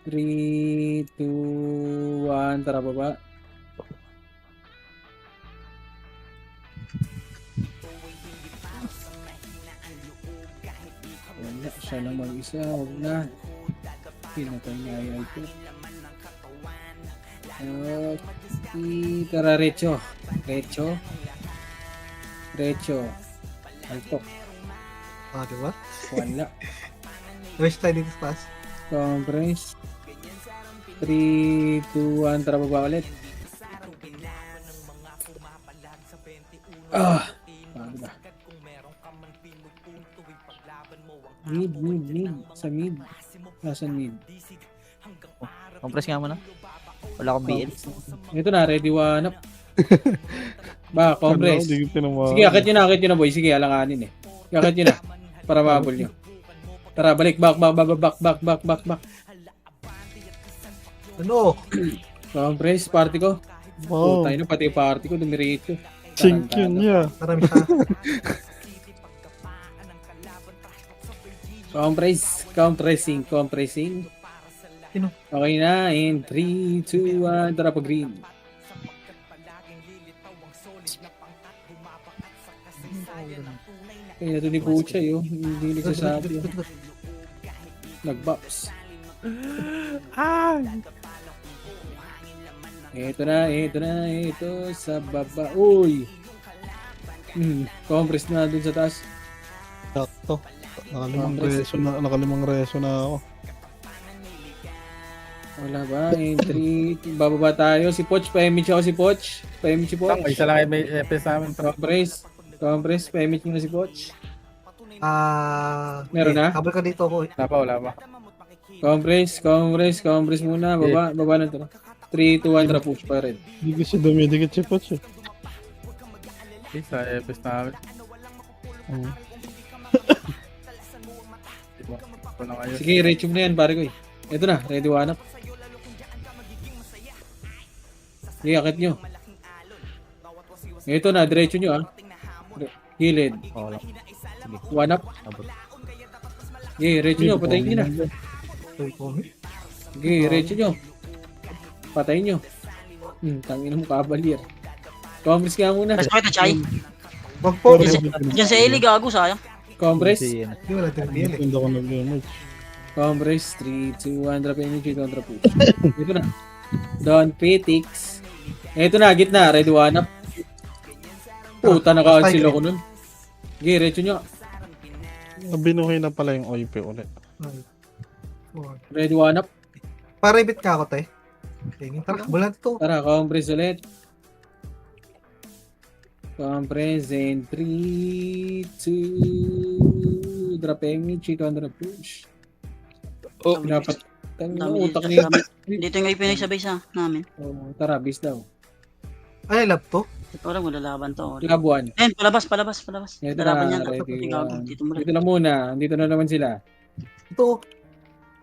Speaker 5: 3, 2, 1. Tara, baba. Wala, siya lang mag-isa. Huwag na. Pinatay niya ay ito. Okay. Tara, Recho. Altok.
Speaker 2: Ah, diba?
Speaker 5: Wala.
Speaker 2: Wish tayo dito sa taas.
Speaker 5: Compress. 3, 2, 1. Tara, baba ulit. Paano ba? Mid. Sa mid. Nasaan mid?
Speaker 8: Compress nga muna. Wala akong BL.
Speaker 5: Ito na, ready one up. Ba, compress.
Speaker 4: Hindi ko tinamaan.
Speaker 5: Sige, akit nyo na boy. Sige, alanganin eh. Akit nyo na. Para mahabol nyo. Tara, balik. Back.
Speaker 2: Ano?
Speaker 5: Compress, party ko.
Speaker 4: Wow.
Speaker 5: Tayo na, pati yung party ko. Dumiretso.
Speaker 4: Chinkyo niya.
Speaker 2: Marami siya.
Speaker 5: Compressing.
Speaker 2: Sino?
Speaker 5: Okay na, in 3, 2, 1, tara pa green. Kaya ito ni Pucha yun, hindi nagsasabi. Nag-box. Ito sa baba. Uy! Compress na dun sa taas.
Speaker 4: Sakto. Nakalimang reso na ako.
Speaker 5: Wala ba? Entry. Bababa tayo. Si Poch. Pa-image ako si Poch. Pa-image si Poch.
Speaker 8: Isa lang may FS namin.
Speaker 5: Compress. Pa-image mo na si Poch. Meron na?
Speaker 2: Habal ka dito ako.
Speaker 8: Wala pa.
Speaker 5: Compress muna. Baba na ito. 3, 2, 1, tara push pa rin.
Speaker 4: Hindi ko siya dumidikit si Poch eh.
Speaker 8: Isa FS namin.
Speaker 5: Sige, reach mo na yan pare ko eh. Ito na, ready one up. Sige, akit nyo. Ito na, diretso nyo ah. Gilid.
Speaker 8: Oo lang.
Speaker 5: One up.
Speaker 8: Abot.
Speaker 5: Sige, diretso nyo, patayin nyo na.
Speaker 2: Toy comic.
Speaker 5: Sige, diretso nyo. Patayin nyo. Tangin mo, Cavalier. Compress nga muna.
Speaker 6: Mas pakita, Chay.
Speaker 2: Wag po.
Speaker 6: Diyan sa Eli, gago, sayang.
Speaker 5: Compress.
Speaker 8: Kasi yan.
Speaker 2: Hindi wala din BL eh.
Speaker 4: Hindi ako nag-damage.
Speaker 5: Compress. 3, 2, 1. Drop energy, contra push. Ito na. Don Petix. Ito na, gitna. Red one up. Puta, naka-cancel ako nun. Sige, diretso nyo.
Speaker 4: Binuhay na pala yung OIP ulit.
Speaker 5: Red one up.
Speaker 2: Para ibit ka ako, tay. Tingin, tara, wala dito.
Speaker 5: Tara, compress ulit. Compress in 3, 2, drop energy, contra push.
Speaker 8: Oh,
Speaker 5: Dapat, tangin
Speaker 6: Dami
Speaker 5: utak
Speaker 6: dito.
Speaker 5: niya.
Speaker 6: Dito yung ipinagsabay sa namin.
Speaker 5: Oh, tara, bis daw.
Speaker 2: Ay, love to.
Speaker 6: Parang malalaban to.
Speaker 5: Lab 1.
Speaker 6: Ayun, palabas.
Speaker 5: Ito
Speaker 6: Lalaban
Speaker 5: na,
Speaker 6: yan.
Speaker 5: ready
Speaker 6: Gago,
Speaker 5: 1.
Speaker 6: dito mo
Speaker 5: Dito na muna, andito na naman sila.
Speaker 2: Ito.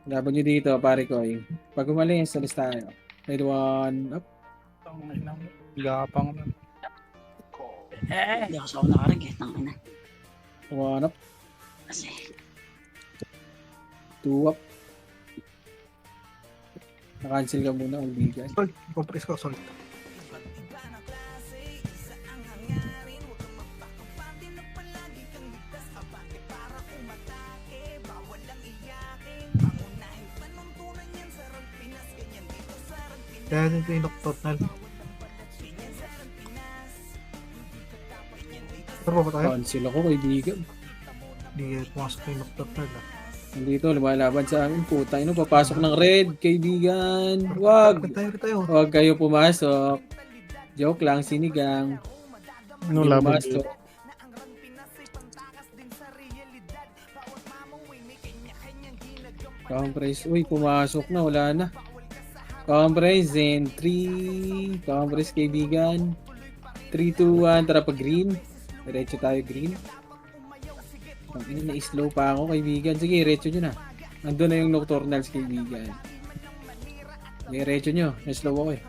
Speaker 5: Laban nyo dito, pare ko. Pag umalis, alis tayo. Red 1 up.
Speaker 8: gapang na.
Speaker 6: Hindi ako sa ako nakarig eh. Tangina.
Speaker 5: 1 up.
Speaker 6: Kasi,
Speaker 5: 2 up. Na-cancel ka muna, ulbigan.
Speaker 2: Sol, compress ko, sol. Kaya din ko yung nocturnal. Pero pa ba tayo?
Speaker 5: Cancel ako, kaibigan.
Speaker 2: Hindi pumasok yung nocturnal ah.
Speaker 5: Nandito, lumalaban sa amin. Puta, ino, papasok ng red, kaibigan. Wag!
Speaker 2: Tayo.
Speaker 5: Huwag kayo pumasok. Joke lang, sinigang.
Speaker 4: Ano
Speaker 5: Hindi
Speaker 4: laban
Speaker 5: pumasok.
Speaker 4: dito?
Speaker 5: Compress. Uy, pumasok na. Wala na. Compress in 3. Compress, kaibigan. 3, 2, 1. Tara pa green. Diretso tayo green. Ang ina, na-slow pa ako, kaibigan. Sige, diretso nyo na. Andun na yung nocturnals, kaibigan. Diretso nyo. Na-slow ako eh.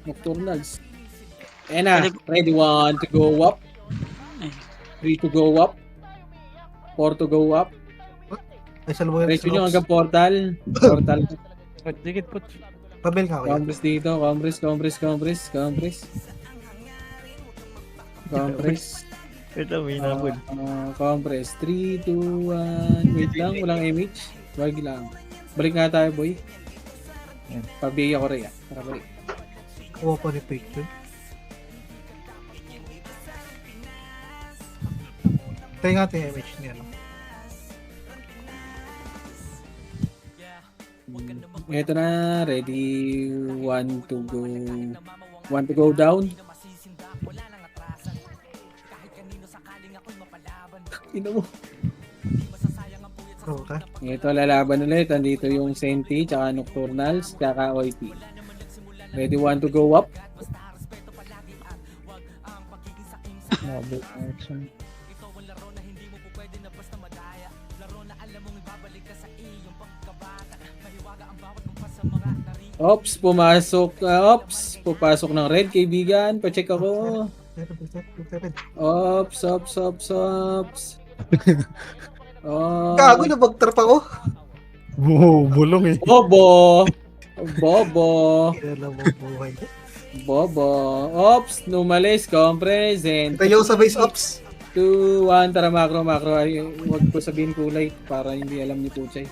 Speaker 5: Nocturnals. Ayan na. Ready, 1 to go up. 3 to go up. 4 to go up.
Speaker 2: Ay, salbo yung
Speaker 5: Diretso nyo hanggang portal. Portal.
Speaker 8: Dikit put.
Speaker 2: Pabel ka ako.
Speaker 5: Compress dito. Compress.
Speaker 8: Ito, may nabod.
Speaker 5: Compress. 3, 2, 1. Wait lang. Walang image. Wag lang. Balik nga tayo, boy.
Speaker 8: Yan.
Speaker 5: Pabigay ako rin. Tara, balik.
Speaker 2: Kuha pa ni picture. Tayo nga yung image niya, no?
Speaker 5: Ito na. Ready. 1 to go. 1 to go down. Ino mo.
Speaker 2: Bro, ka?
Speaker 5: Ito, lalaban ulit. Andito yung Senti, tsaka Nocturnals, tsaka OIP. Ready, 1 to go up.
Speaker 8: Nabot. Action.
Speaker 5: Ops, pumasok. Ops, pupasok ng red, kaibigan. Pacheck ako. Ops.
Speaker 2: Gago na mag-trap ako.
Speaker 4: Bulong eh.
Speaker 5: Bobo.
Speaker 2: Kilala mo buhay.
Speaker 5: Bobo. Ops, numalis. Compress. And
Speaker 2: Tayo sa base ops.
Speaker 5: 2, 1. Tara, macro. Ay, huwag ko sabihin kulay para hindi alam ni Puchay.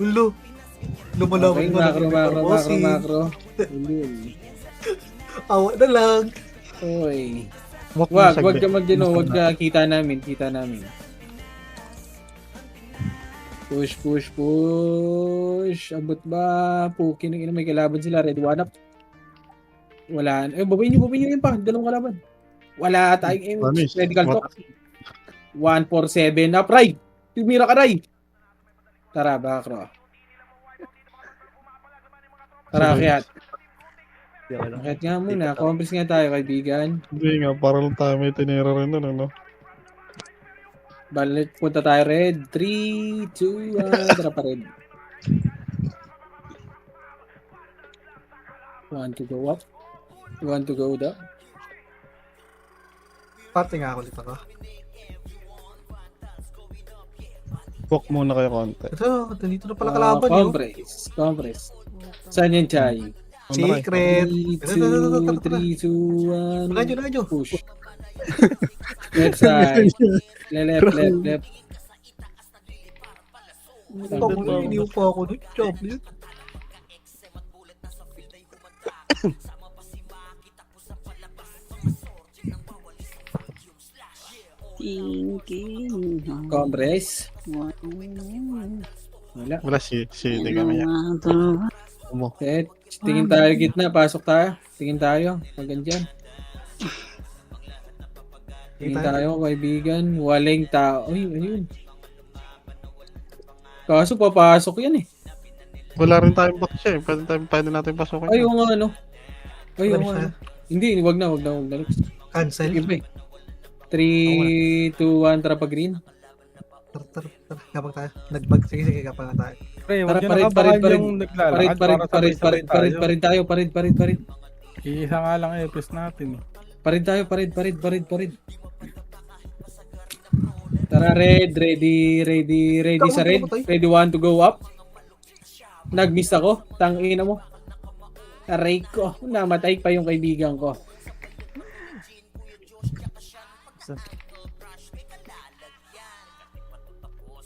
Speaker 2: Ulo. Lumalaban
Speaker 5: Okay,
Speaker 2: ko
Speaker 5: macro. Ulul.
Speaker 2: Awa na lang.
Speaker 5: Oy.
Speaker 8: Wag
Speaker 5: Wag ka magdino, wag ka kita namin. Push. Abot ba? Puki ng ina, may kalaban sila. Red one up. Wala. Babayin nyo yun pa. Dalawang kalaban. Wala tayong image. Medical talk. 147 up. Ray! Tumira ka, Ray! Tara, bakro. Tara, akyat. Akyat nga muna. Compress nga tayo, kaibigan.
Speaker 4: Hindi nga, para lang tayo may tinira rin nun, ano?
Speaker 5: Balik, punta tayo red. 3, 2, 1. Tara pa red. 1 to go up. You want to go daw?
Speaker 2: Parte nga ako dito ka.
Speaker 4: Walk muna kayo konti.
Speaker 2: Ito, dito na pala kalaban yun.
Speaker 5: Compress. Saan yan, Chay?
Speaker 2: Secret.
Speaker 5: 3, 2, 1.
Speaker 2: Radyo.
Speaker 5: Push. Left side. Left.
Speaker 2: Hindi pa ako nun. Job yun.
Speaker 6: Thinking.
Speaker 5: Compress. Wala.
Speaker 4: Wala si hindi kami yan.
Speaker 5: Set. Tingin tayo gitna. Pasok tayo. Tingin tayo. Hanggang dyan. Tingin tayo, kaibigan. Waling tao. Ay, ayun. Kaso papasok yan eh.
Speaker 4: Wala rin tayong box eh. Pwede natin pasukin.
Speaker 5: Ay, yung ano. Ay, yung
Speaker 2: Ano
Speaker 5: ano. Hindi, wag na.
Speaker 2: Cancel.
Speaker 5: Sige, 3, 2, 1, tara pa green.
Speaker 2: Tar. Kapag tayo. Nagbag. Sige, kapag tayo.
Speaker 8: Pre,
Speaker 5: Tara,
Speaker 8: huwag nyo nakabahan yung naglalakad para sabay-sabay tayo.
Speaker 5: Parid.
Speaker 8: Iisa nga lang epis natin eh.
Speaker 5: Parid. Tara, red, ready sa red. Ready, want to go up. Nag-miss ako. Tangina mo. Aray ko. Namatay pa yung kaibigan ko.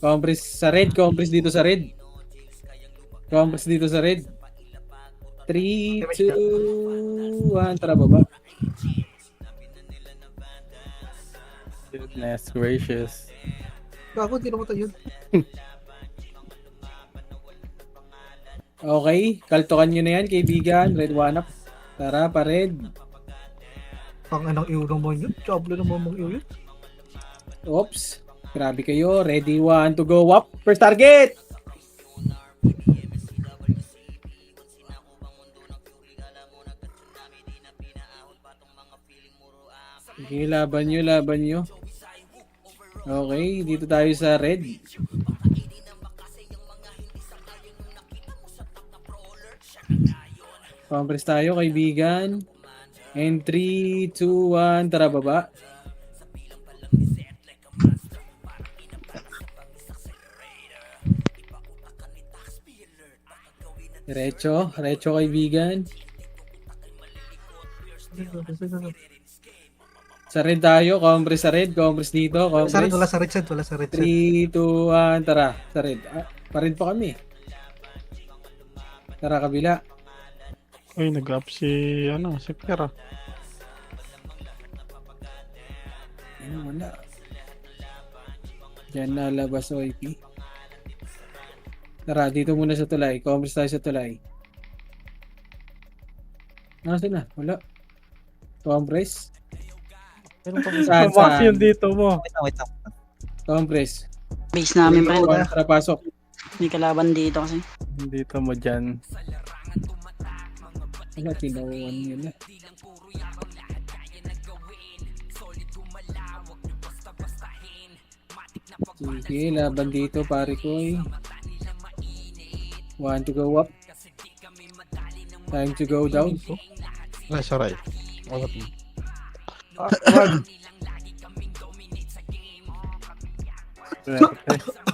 Speaker 5: Compress sa red. Compress dito sa red. 3, 2, 1. Tara, baba.
Speaker 8: Goodness gracious.
Speaker 2: Gago, hindi naman tayo yun.
Speaker 5: Okay. Kaltokan nyo na yan, kaibigan. Red 1 up. Tara, pa red.
Speaker 2: Pang anong iyo naman yun. Job naman mong iyo yun.
Speaker 5: Oops. Grabe kayo. Ready, 1 to go up. First target! Okay, laban nyo. Okay, dito tayo sa red. Compress tayo, kaibigan. And 3, 2, 1, tara baba. Diretso kaibigan. Sa red tayo, compress sa red, compress dito, compress.
Speaker 2: Wala sa red set.
Speaker 5: 3, 2, 1, tara, sa red. Pa-red pa kami. Tara, kabila.
Speaker 4: Uy, nag-up si Pera.
Speaker 5: Wala. Diyan nalabas OIP. Tara, dito muna sa tulay. Compress tayo sa tulay. Nasaan na? Wala. Compress.
Speaker 8: Tumakas yung dito mo.
Speaker 9: Wait lang.
Speaker 5: Compress.
Speaker 6: Base namin pa rin.
Speaker 5: Tara, pasok.
Speaker 6: May kalaban dito kasi.
Speaker 8: Dito mo dyan.
Speaker 5: Wala, tinawan nila. Sige, laban dito, pare ko eh. Want to go up. Time to go down.
Speaker 4: Nice, alright.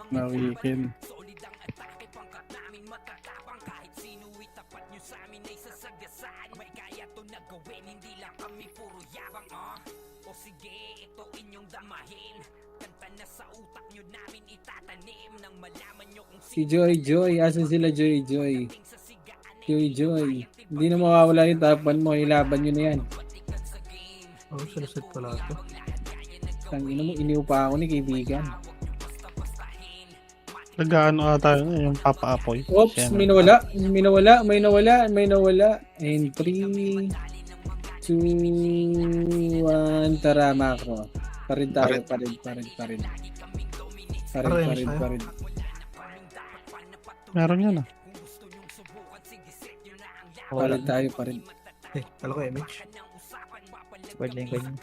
Speaker 8: Na weekend.
Speaker 5: Si Joy. Asan sila Joy? Joy. Hindi na mawawala yung tapan mo. Ilaban nyo na yan.
Speaker 2: Oh, sinuset pala ito.
Speaker 5: Tangina mo, iniw pa ako ni kaibigan.
Speaker 4: Nag-ano ata yun, yung Papa Apoy.
Speaker 5: Oops, may nawala. And 3, 2, 1, tara macro. Parid tayo, parid.
Speaker 4: Meron yun ah.
Speaker 5: Parid tayo.
Speaker 2: Kala ko image.
Speaker 9: Word lang ganyan.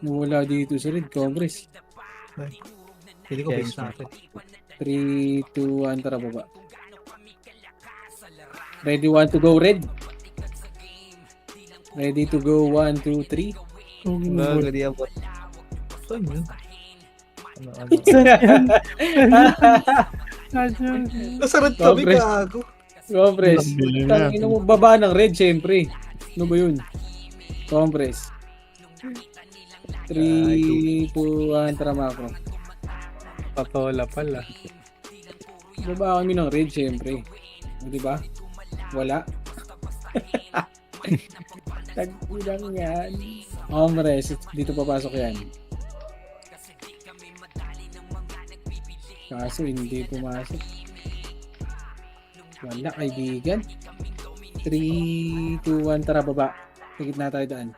Speaker 5: Nawala dito sa red, compress.
Speaker 2: Pili ko base natin.
Speaker 5: 3, 2, 1, tara baba. Ready, 1 to go, red. Ready to go, 1, 2, 3.
Speaker 9: Gago di abot.
Speaker 2: Saan yun?
Speaker 8: Ano.
Speaker 2: Nasa red kami,
Speaker 5: Sobre.
Speaker 2: gago.
Speaker 5: Compress.
Speaker 4: Bili na.
Speaker 5: Tangina mo, baba ng red, syempre. Ano ba yun? Compress. 3, 2, 1, tara Macro.
Speaker 4: Patola pala.
Speaker 5: Baba kami ng red, syempre. O, diba? Wala. Tag-ilang yan. Compress, dito papasok yan. Kaso hindi pumasok. Wala, kaibigan. 3, 2, 1, tara baba. Higit na tayo daan.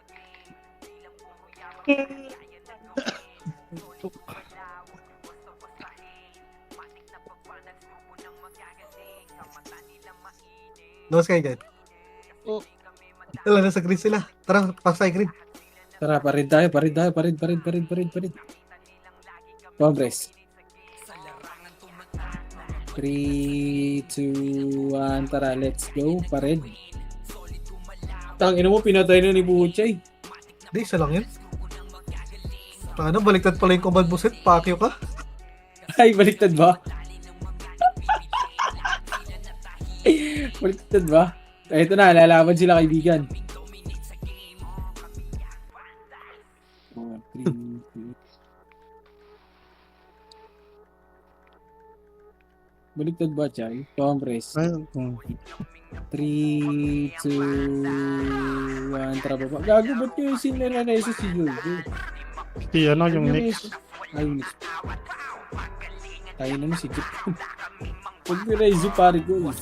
Speaker 2: Lawas kayo dyan. Wala, nasa green sila. Tara, pasay green.
Speaker 5: Tara, parid tayo. Parid. Compress. 3, 2, 1, tara, let's go. Parid. Tangina mo, pinatay na ni Buchay.
Speaker 2: Di, isa lang yun. Ano, baliktad pala yung command buset. Pakyo ka.
Speaker 5: Ay, baliktad ba? Baliktad ba? Ito na, lalaban sila kaibigan. 4, 3, 2. Baliktad ba, Chay? Compress. 3, 2, 1, tara baba. Gago, ba't nyo yung sinira na isa si Jojo?
Speaker 4: Si ano yung Knicks.
Speaker 5: Ay, Knicks. Tayo naman si Jeep. Huwag nila yung pare ko.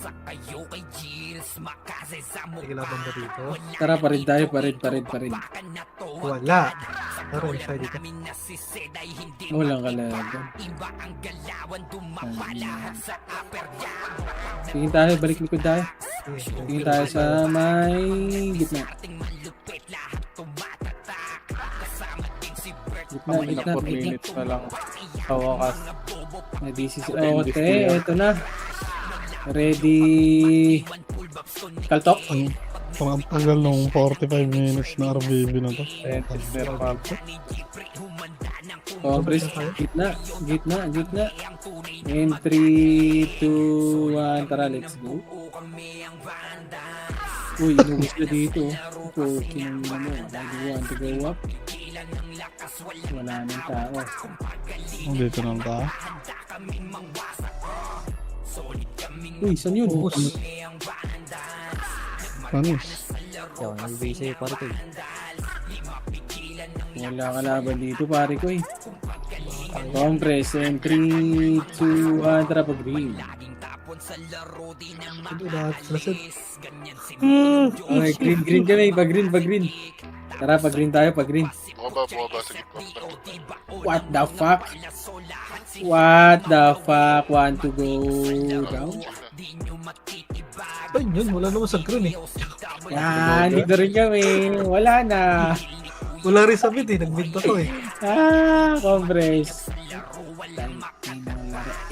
Speaker 2: Sige, laban ba dito?
Speaker 5: Tara, parid tayo, parid.
Speaker 2: Wala. Tara, isa dito.
Speaker 5: Walang kalaban. Tingin tayo, balik likod tayo. Tingin tayo sa may gitna. Gitna.
Speaker 4: 4 minutes na lang. Kawakas.
Speaker 5: May DCC. Okay, eto na. Ready. Kaltok.
Speaker 4: Ang tagal nung 45 minutes na RBB na to.
Speaker 5: Compress. Gitna. And 3, 2, 1. Tara, let's go. Uy, inubos na dito. Ito, kinamina mo. Ready, 1 to go up. Wala nang tao.
Speaker 4: Dito lang ta.
Speaker 5: Uy, saan yun?
Speaker 4: Panis.
Speaker 8: Yo, nagbibigay sa'yo pare ko eh.
Speaker 5: Wala kalaban dito, pare ko eh. Compress. And 3, 2, 1. Tara, pag-green.
Speaker 2: Ito, lahat sila set.
Speaker 5: Okay, green kami. Pag-green. Tara, pag-green tayo, pag-green.
Speaker 10: Bumaba sa gitna.
Speaker 5: What the fuck? 1 to go down.
Speaker 2: Saan yun? Wala naman sa green eh.
Speaker 5: Yan, dito rin kami. Wala na.
Speaker 2: Wala rin sa mid eh. Nag-mid pa to eh.
Speaker 5: Compress.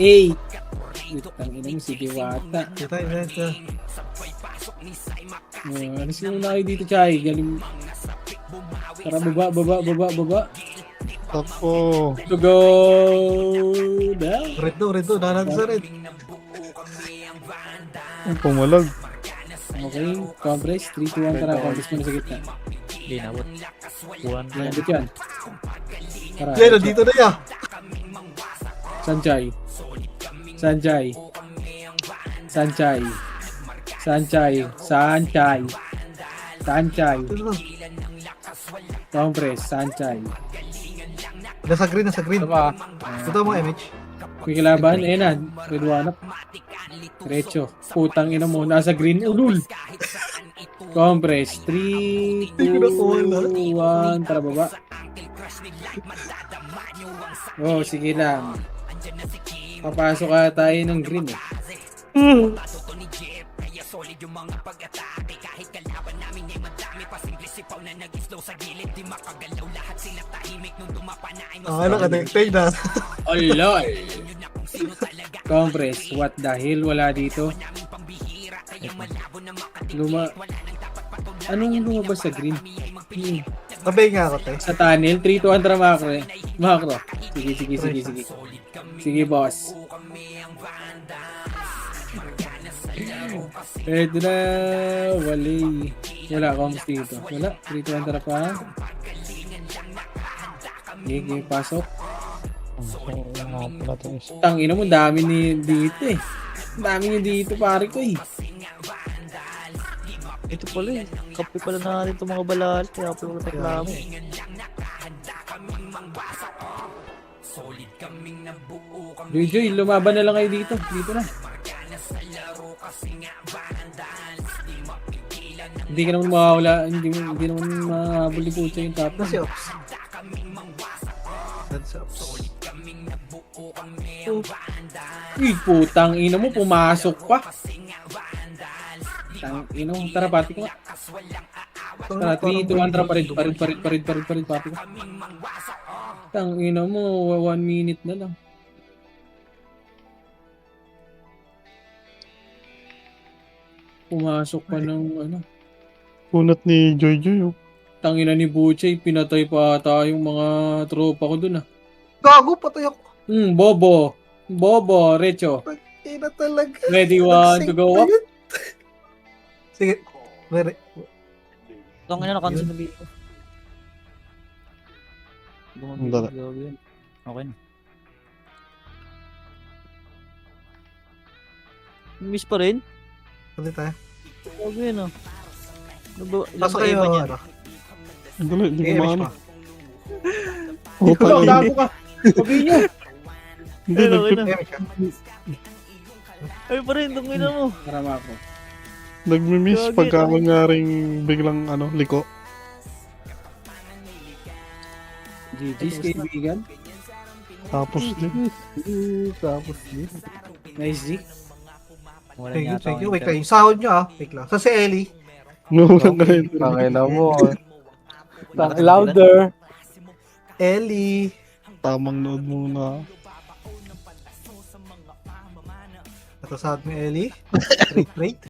Speaker 5: Hey! Tangina mo, sige wata.
Speaker 2: Kita.
Speaker 5: Ano sino na kayo dito, Chay? Galing. Tara, baba.
Speaker 4: Tapo.
Speaker 5: To go down.
Speaker 2: Red do. Nanan sa red.
Speaker 4: Ang pumalag.
Speaker 5: Okay, compress. 3, 2, 1, tara. Compress mo na sa gitna.
Speaker 8: Hindi nabot. 1.
Speaker 5: Lambot yan. Tara.
Speaker 2: Yan, nandito na yan.
Speaker 5: Sanjay.
Speaker 2: Ito na.
Speaker 5: Compress, Sanjay.
Speaker 2: Nasa green. Ito ang mga image.
Speaker 5: May kalaban, na. Red one up. Diretso. Putang ina mo, nasa green. Ulul. Compress, 3, 2, 1. Tara, baba. Oh, sige lang. Papasok ka tayo ng green eh.
Speaker 2: Ano ka, nag-tag na.
Speaker 5: Alay! Compress, what the hell? Wala dito. Anong lumabas sa green?
Speaker 2: Tabay nga ako, te.
Speaker 5: Sa tunnel, 3-2 Andra macro eh. Macro. Sige. Sige, boss. Eto na, wala akong dito. Wala, 3-2 Andra pa. Sige, pasok. Tangina mo, dami ni dito eh. Dami niyo dito, pare ko eh.
Speaker 9: Ito pala eh. Kape pala natin itong mga balal. Kaya pala reklamo.
Speaker 5: Joy, lumaban na lang kayo dito. Dito na. Hindi ka naman mawawala. Hindi naman mahabol ni Pucha yung top.
Speaker 2: Ito si Ops. That's Ops.
Speaker 5: Uy, putang ina mo, pumasok pa. Tang ina mo, tara pati ko. Tara, 3-2 Andra parid, pati ko. Tang ina mo, 1 minute na lang. Pumasok pa ng ano.
Speaker 4: Punat ni Joy. Oh.
Speaker 5: Tangina ni Buchay, pinatay pa ata yung mga tropa ko dun ah.
Speaker 2: Gago, patay ako.
Speaker 5: Bobo, Recho.
Speaker 2: Ina talaga.
Speaker 5: Ready, one to go up?
Speaker 2: Sige. Very.
Speaker 9: Ito nga na, cancel na video.
Speaker 4: Dala.
Speaker 9: Okay na. Miss pa rin?
Speaker 2: Pwede tayo.
Speaker 9: Huwag yun ah.
Speaker 2: Pasok kayo. Ano?
Speaker 4: Dala, hindi ko
Speaker 2: Damage
Speaker 4: maano.
Speaker 2: pa.
Speaker 5: Ikaw, gago ka. Sabi niyo.
Speaker 4: Hindi,
Speaker 9: Ayun, okay na.
Speaker 2: Damage ka.
Speaker 9: Ay pa rin, itong ina mo.
Speaker 5: Marama ako.
Speaker 4: nagmi-miss
Speaker 9: Gagi,
Speaker 4: pagka mangyaring biglang liko.
Speaker 5: GG's kaibigan.
Speaker 4: Tapos din.
Speaker 5: Nice, G.
Speaker 2: Thank you. Wait lang. Yung sahod nyo ah. Wait lang. Sa si Ellie.
Speaker 4: Nuhulang ka rin.
Speaker 1: Pakailan mo. Louder.
Speaker 2: Ellie.
Speaker 4: Tamang nood muna.
Speaker 2: Ito sahod mo Ellie. Rate.